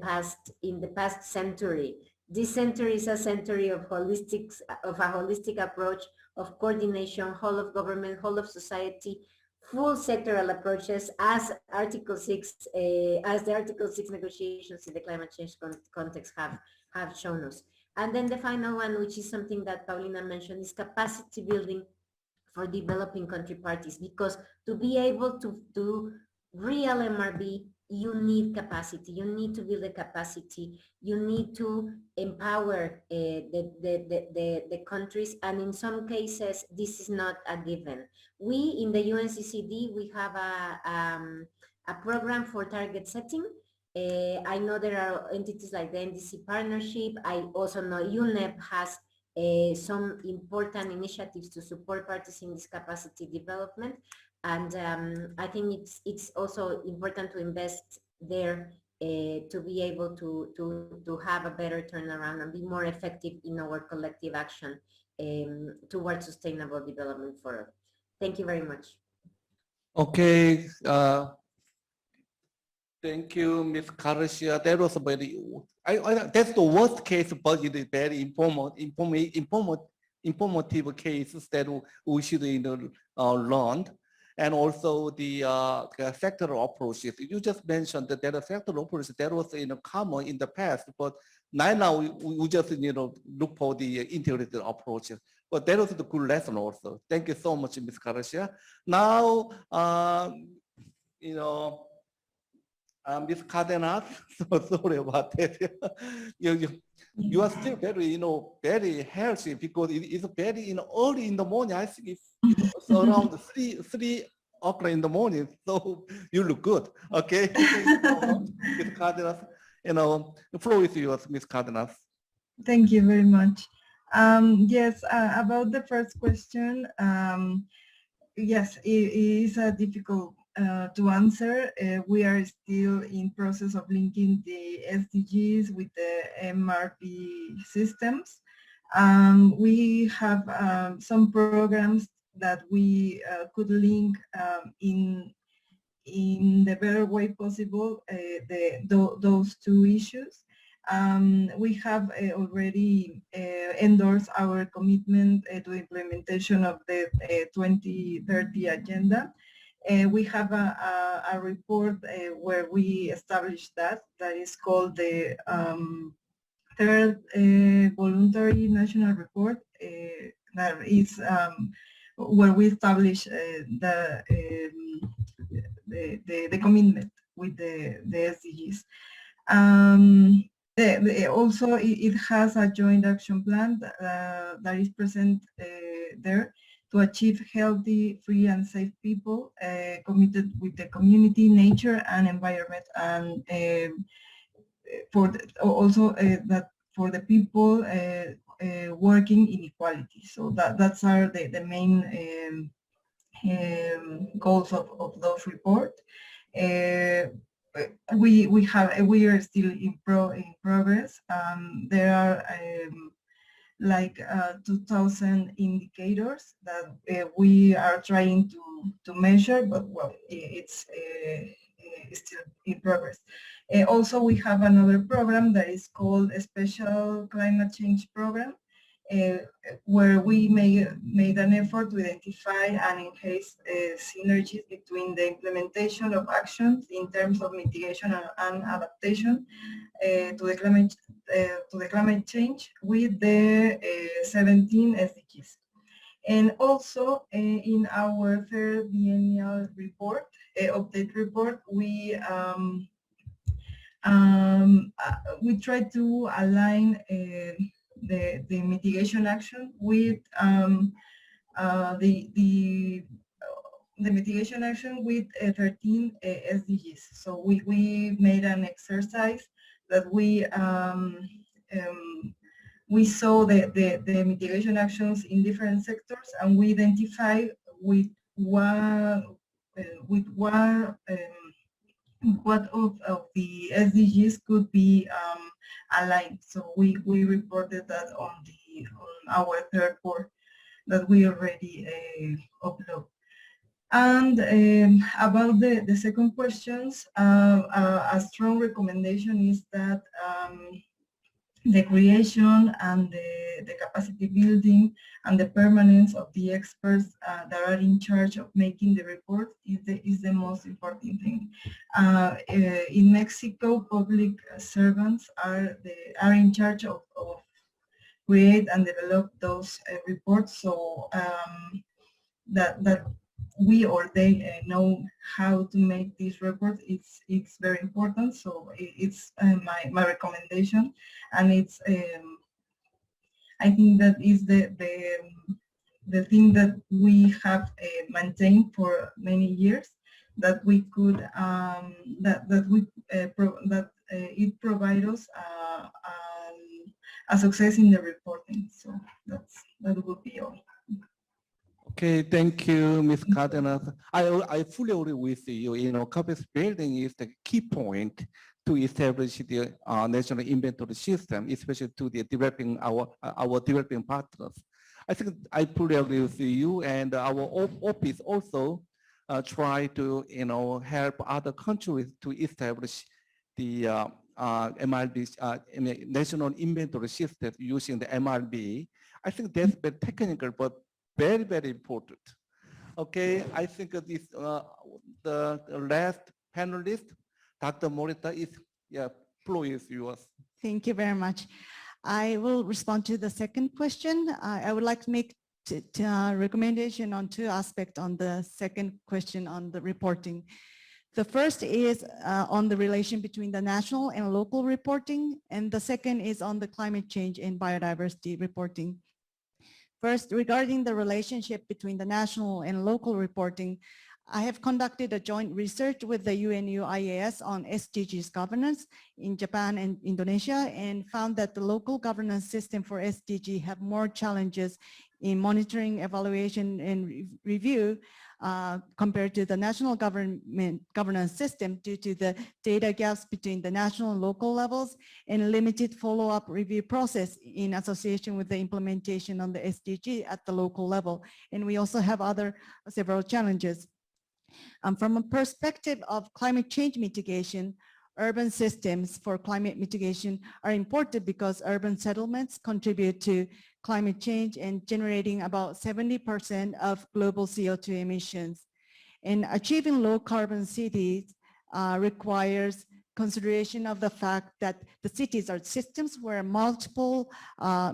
past century. This century is a century of a holistic approach, of coordination, whole of government, whole of society, full sectoral approaches, as the Article 6 negotiations in the climate change context have shown us. And then the final one, which is something that Paulina mentioned, is capacity building for developing country parties, because to be able to do real MRB, you need capacity, you need to build the capacity, you need to empower the countries, and in some cases, this is not a given. We, in the UNCCD, we have a program for target setting. I know there are entities like the NDC Partnership. I also know UNEP has some important initiatives to support parties in this capacity development. And I think it's also important to invest there to be able to have a better turnaround and be more effective in our collective action towards sustainable development for all. Thank you very much. Okay. Thank you, Ms. Garcia. That was very, that's the worst case, but it is very informative cases that we should learn. And also the sectoral approaches. You just mentioned that there are sectoral approaches that was common in the past, but now we just look for the integrated approaches. But that was the good lesson also. Thank you so much, Ms. Garcia. Now, Ms. Cardenas, so sorry about that. You are still very, very healthy because it's very early in the morning. I think it's around 3 o'clock in the morning. So you look good. Okay. Ms. Cardenas, the floor is yours, Ms. Cardenas. Thank you very much. Yes, about the first question, yes, it is difficult to answer. We are still in process of linking the SDGs with the MRP systems. We have some programs that we could link in the better way possible those two issues. We have already endorsed our commitment to implementation of the 2030 agenda. We have a report where we established that is called the third voluntary national report that is where we establish the commitment with the SDGs. Also, it has a joint action plan that is present there to achieve healthy, free, and safe people committed with the community, nature, and environment, and that for the people working in equality. So that's the main goals of those reports. We are still in progress. There are like 2,000 indicators that we are trying to measure, but well, it's still in progress. Also, we have another program that is called a Special Climate Change Program, where we made an effort to identify and enhance synergies between the implementation of actions in terms of mitigation and adaptation to the climate change with the 17 SDGs. And also in our third biennial report, update report, we try to align the mitigation action with the mitigation action with 13 SDGs. So we made an exercise that we saw the mitigation actions in different sectors, and we identify with what of the SDGs could be aligned. So we reported that on our third report that we already upload. And about the second questions, a strong recommendation is that the creation and the capacity building and the permanence of the experts that are in charge of making the report is the most important thing. In Mexico, public servants are in charge of create and develop those reports, so that we or they know how to make these reports. It's very important. So it's my recommendation, and it's I think that is the thing that we have maintained for many years, that we could it provides us a success in the reporting. So that would be all. Okay, thank you, Ms. Cardenas. I fully agree with you. Capacity building is the key point to establish the national inventory system, especially to the developing our developing partners. I think I fully agree with you, and our office also try to help other countries to establish the MRB national inventory system using the MRB. I think that's very technical, but very, very important. Okay, I think this the last panelist, Dr. Morita, floor is yours. Thank you very much. I will respond to the second question. I would like to make recommendation on two aspects on the second question on the reporting. The first is on the relation between the national and local reporting, and the second is on the climate change and biodiversity reporting. First, regarding the relationship between the national and local reporting, I have conducted a joint research with the UNU-IAS on SDGs governance in Japan and Indonesia, and found that the local governance system for SDG have more challenges in monitoring, evaluation, and review compared to the national governance system due to the data gaps between the national and local levels and limited follow-up review process in association with the implementation on the SDG at the local level. And we also have several challenges. From a perspective of climate change mitigation, urban systems for climate mitigation are important because urban settlements contribute to climate change and generating about 70% of global CO2 emissions. And achieving low carbon cities requires consideration of the fact that the cities are systems where multiple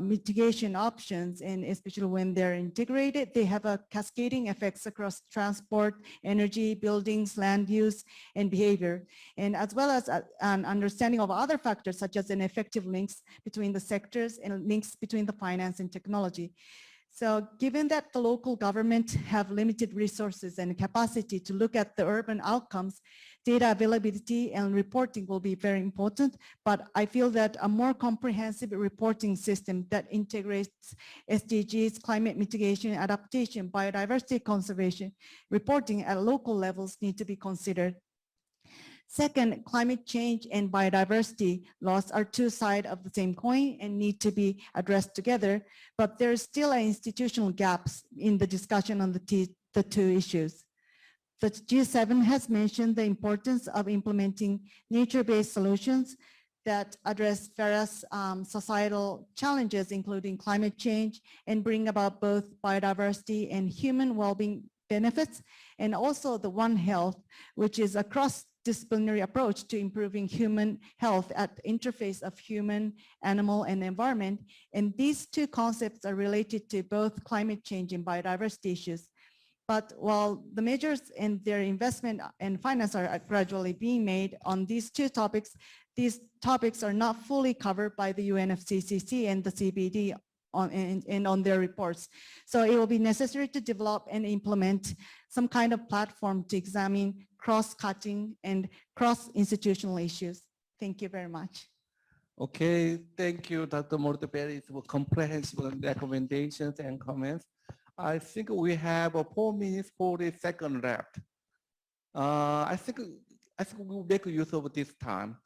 mitigation options, and especially when they're integrated, they have a cascading effects across transport, energy, buildings, land use, and behavior, and as well as an understanding of other factors such as an effective links between the sectors and links between the finance and technology. So given that the local government have limited resources and capacity to look at the urban outcomes, data availability and reporting will be very important, but I feel that a more comprehensive reporting system that integrates SDGs, climate mitigation, adaptation, biodiversity conservation, reporting at local levels need to be considered. Second, climate change and biodiversity loss are two sides of the same coin and need to be addressed together, but there's still institutional gaps in the discussion on the two issues. The G7 has mentioned the importance of implementing nature-based solutions that address various societal challenges, including climate change, and bring about both biodiversity and human well-being benefits, and also the One Health, which is a cross-disciplinary approach to improving human health at the interface of human, animal, and environment. And these two concepts are related to both climate change and biodiversity issues. But while the measures and their investment and finance are gradually being made on these two topics, these topics are not fully covered by the UNFCCC and the CBD on their reports. So it will be necessary to develop and implement some kind of platform to examine cross-cutting and cross-institutional issues. Thank you very much. Okay, thank you, Dr. Mortebelli, for comprehensive recommendations and comments. I think we have 4 minutes, 40 seconds left. I think we'll make use of this time.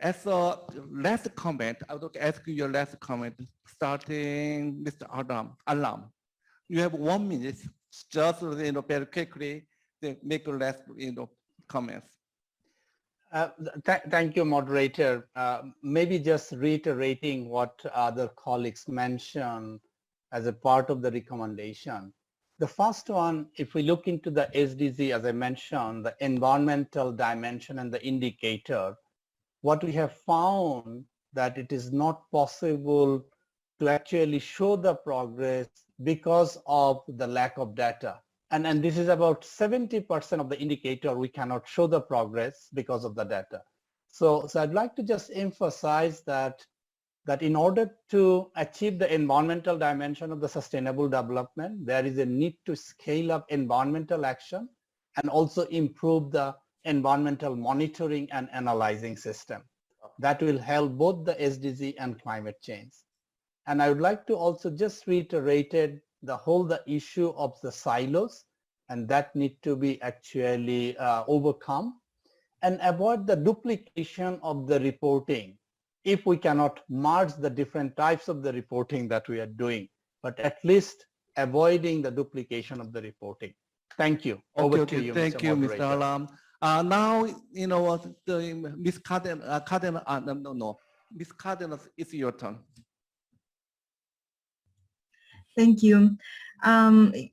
As a last comment, I would like to ask you your last comment, starting Mr. Alam. You have 1 minute, just very quickly, to make your last comments. Thank you, moderator. Maybe just reiterating what other colleagues mentioned as a part of the recommendation. The first one, if we look into the SDG, as I mentioned, the environmental dimension and the indicator, what we have found that it is not possible to actually show the progress because of the lack of data. And this is about 70% of the indicator we cannot show the progress because of the data. So I'd like to just emphasize that in order to achieve the environmental dimension of the sustainable development, there is a need to scale up environmental action and also improve the environmental monitoring and analyzing system. That will help both the SDG and climate change. And I would like to also just reiterate the issue of the silos, and that need to be actually overcome, and avoid the duplication of the reporting. If we cannot merge the different types of the reporting that we are doing, but at least avoiding the duplication of the reporting. Thank you. Okay, Over okay. to you, Thank Mr. you, Mr. Moderator. Alam. Now, you know what, Ms. Cardenas, no. Ms. Cardenas, it's your turn. Thank you.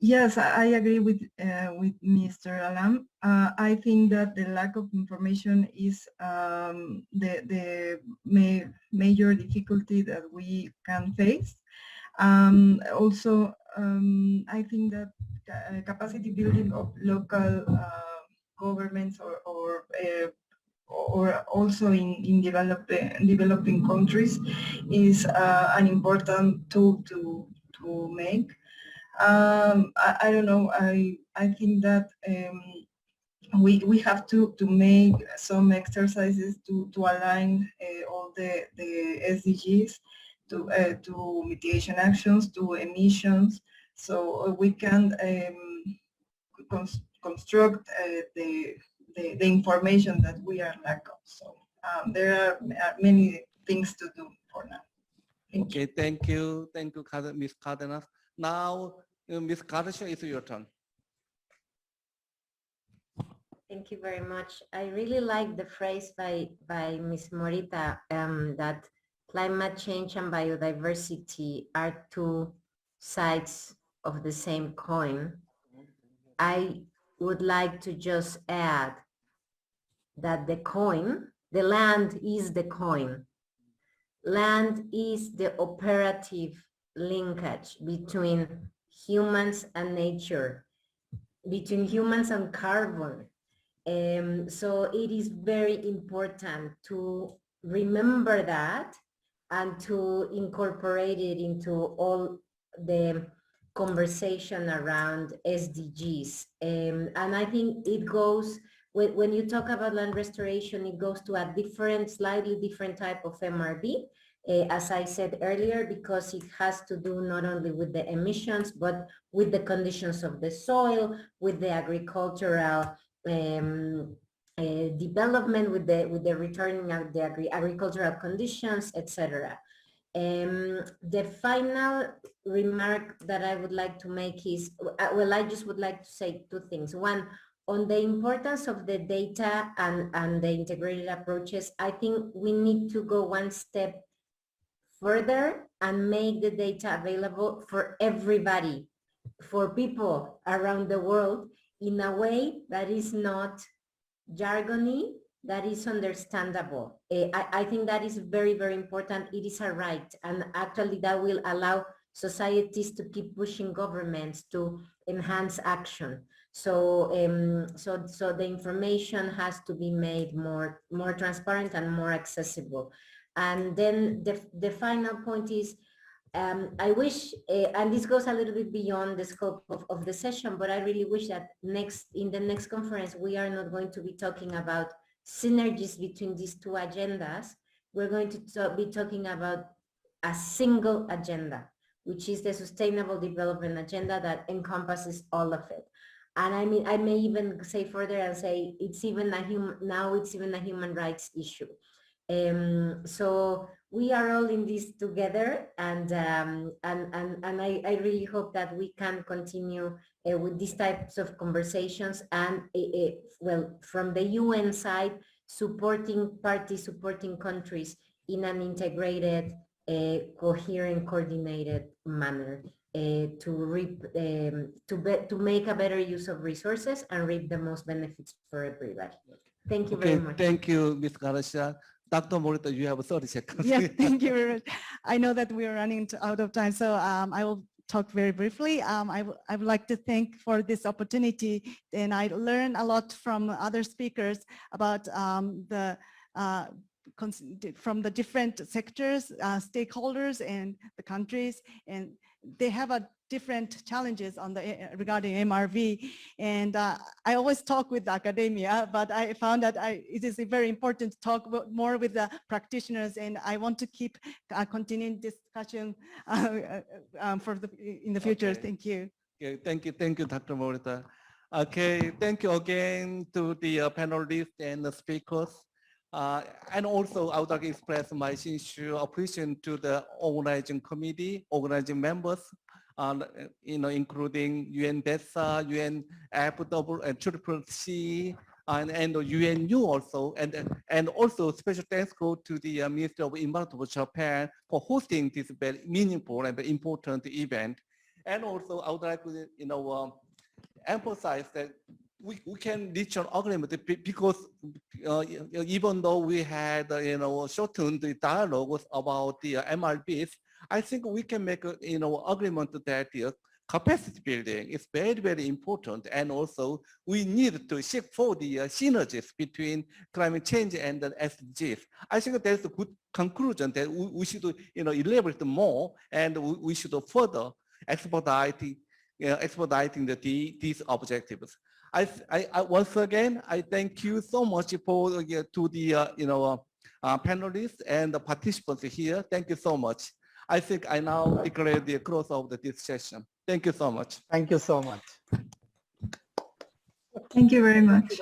Yes, I agree with Mr. Alam. I think that the lack of information is the major difficulty that we can face. Also, I think that capacity building of local governments or also in developing countries is an important tool to make. I don't know. I think that we have to make some exercises to align all the SDGs to mitigation actions, to emissions, so we can construct the information that we are lack of. So there are many things to do for now. Okay, thank you, Ms. Cardenas. Now, Ms. Cardenas, it's your turn. Thank you very much. I really like the phrase by Ms. Morita that climate change and biodiversity are two sides of the same coin. I would like to just add that the coin, the land is the coin. Land is the operative linkage between humans and nature, between humans and carbon. So it is very important to remember that and to incorporate it into all the conversation around SDGs. And I think it goes, when you talk about land restoration, it goes to a different, slightly different type of MRV. As I said earlier, because it has to do not only with the emissions, but with the conditions of the soil, with the agricultural development, with the returning of the agricultural conditions, etc. The final remark that I would like to make is, well, I just would like to say two things. One, on the importance of the data and the integrated approaches, I think we need to go one step further and make the data available for everybody, for people around the world, in a way that is not jargony, that is understandable. I think that is very, very important. It is a right, and actually that will allow societies to keep pushing governments to enhance action. So, so the information has to be made more transparent and more accessible. And then the final point is, I wish, and this goes a little bit beyond the scope of the session, but I really wish that in the next conference, we are not going to be talking about synergies between these two agendas. We're going to be talking about a single agenda, which is the Sustainable Development Agenda that encompasses all of it. And I mean, I may even say further and say it's even now it's even a human rights issue. So we are all in this together, and I really hope that we can continue with these types of conversations, and well, from the UN side, supporting countries in an integrated, coherent, coordinated manner to make a better use of resources and reap the most benefits for everybody. Thank you very much. Thank you, Ms. Garcia. Dr. Morita, you have 30 seconds. Yes, thank you very much. I know that we are running out of time, so I will talk very briefly. I would like to thank for this opportunity, and I learned a lot from other speakers about from the different sectors, stakeholders, and the countries, and they have a different challenges on the regarding MRV. And I always talk with academia, but I found that it is very important to talk more with the practitioners, and I want to keep continuing discussion in the future. Okay. Thank you. Okay, thank you, Dr. Morita. Okay, thank you again to the panelists and the speakers. And also I would like to express my sincere appreciation to the organizing committee, organizing members, including UN-DESA, UNFCCC, and UNU also, and also special thanks go to the Minister of Environment of Japan for hosting this very meaningful and important event. And also, I would like to emphasize that we can reach an agreement because even though we had shortened the dialogue about the MRBs, I think we can make agreement that capacity building is very, very important, and also we need to seek for the synergies between climate change and the SDGs. I think that's a good conclusion that we should elaborate more, and we should further expediting these objectives. I once again I thank you so much for to the panelists and the participants here. Thank you so much. I think I now declare the close of this session. Thank you so much. Thank you so much. Thank you very much.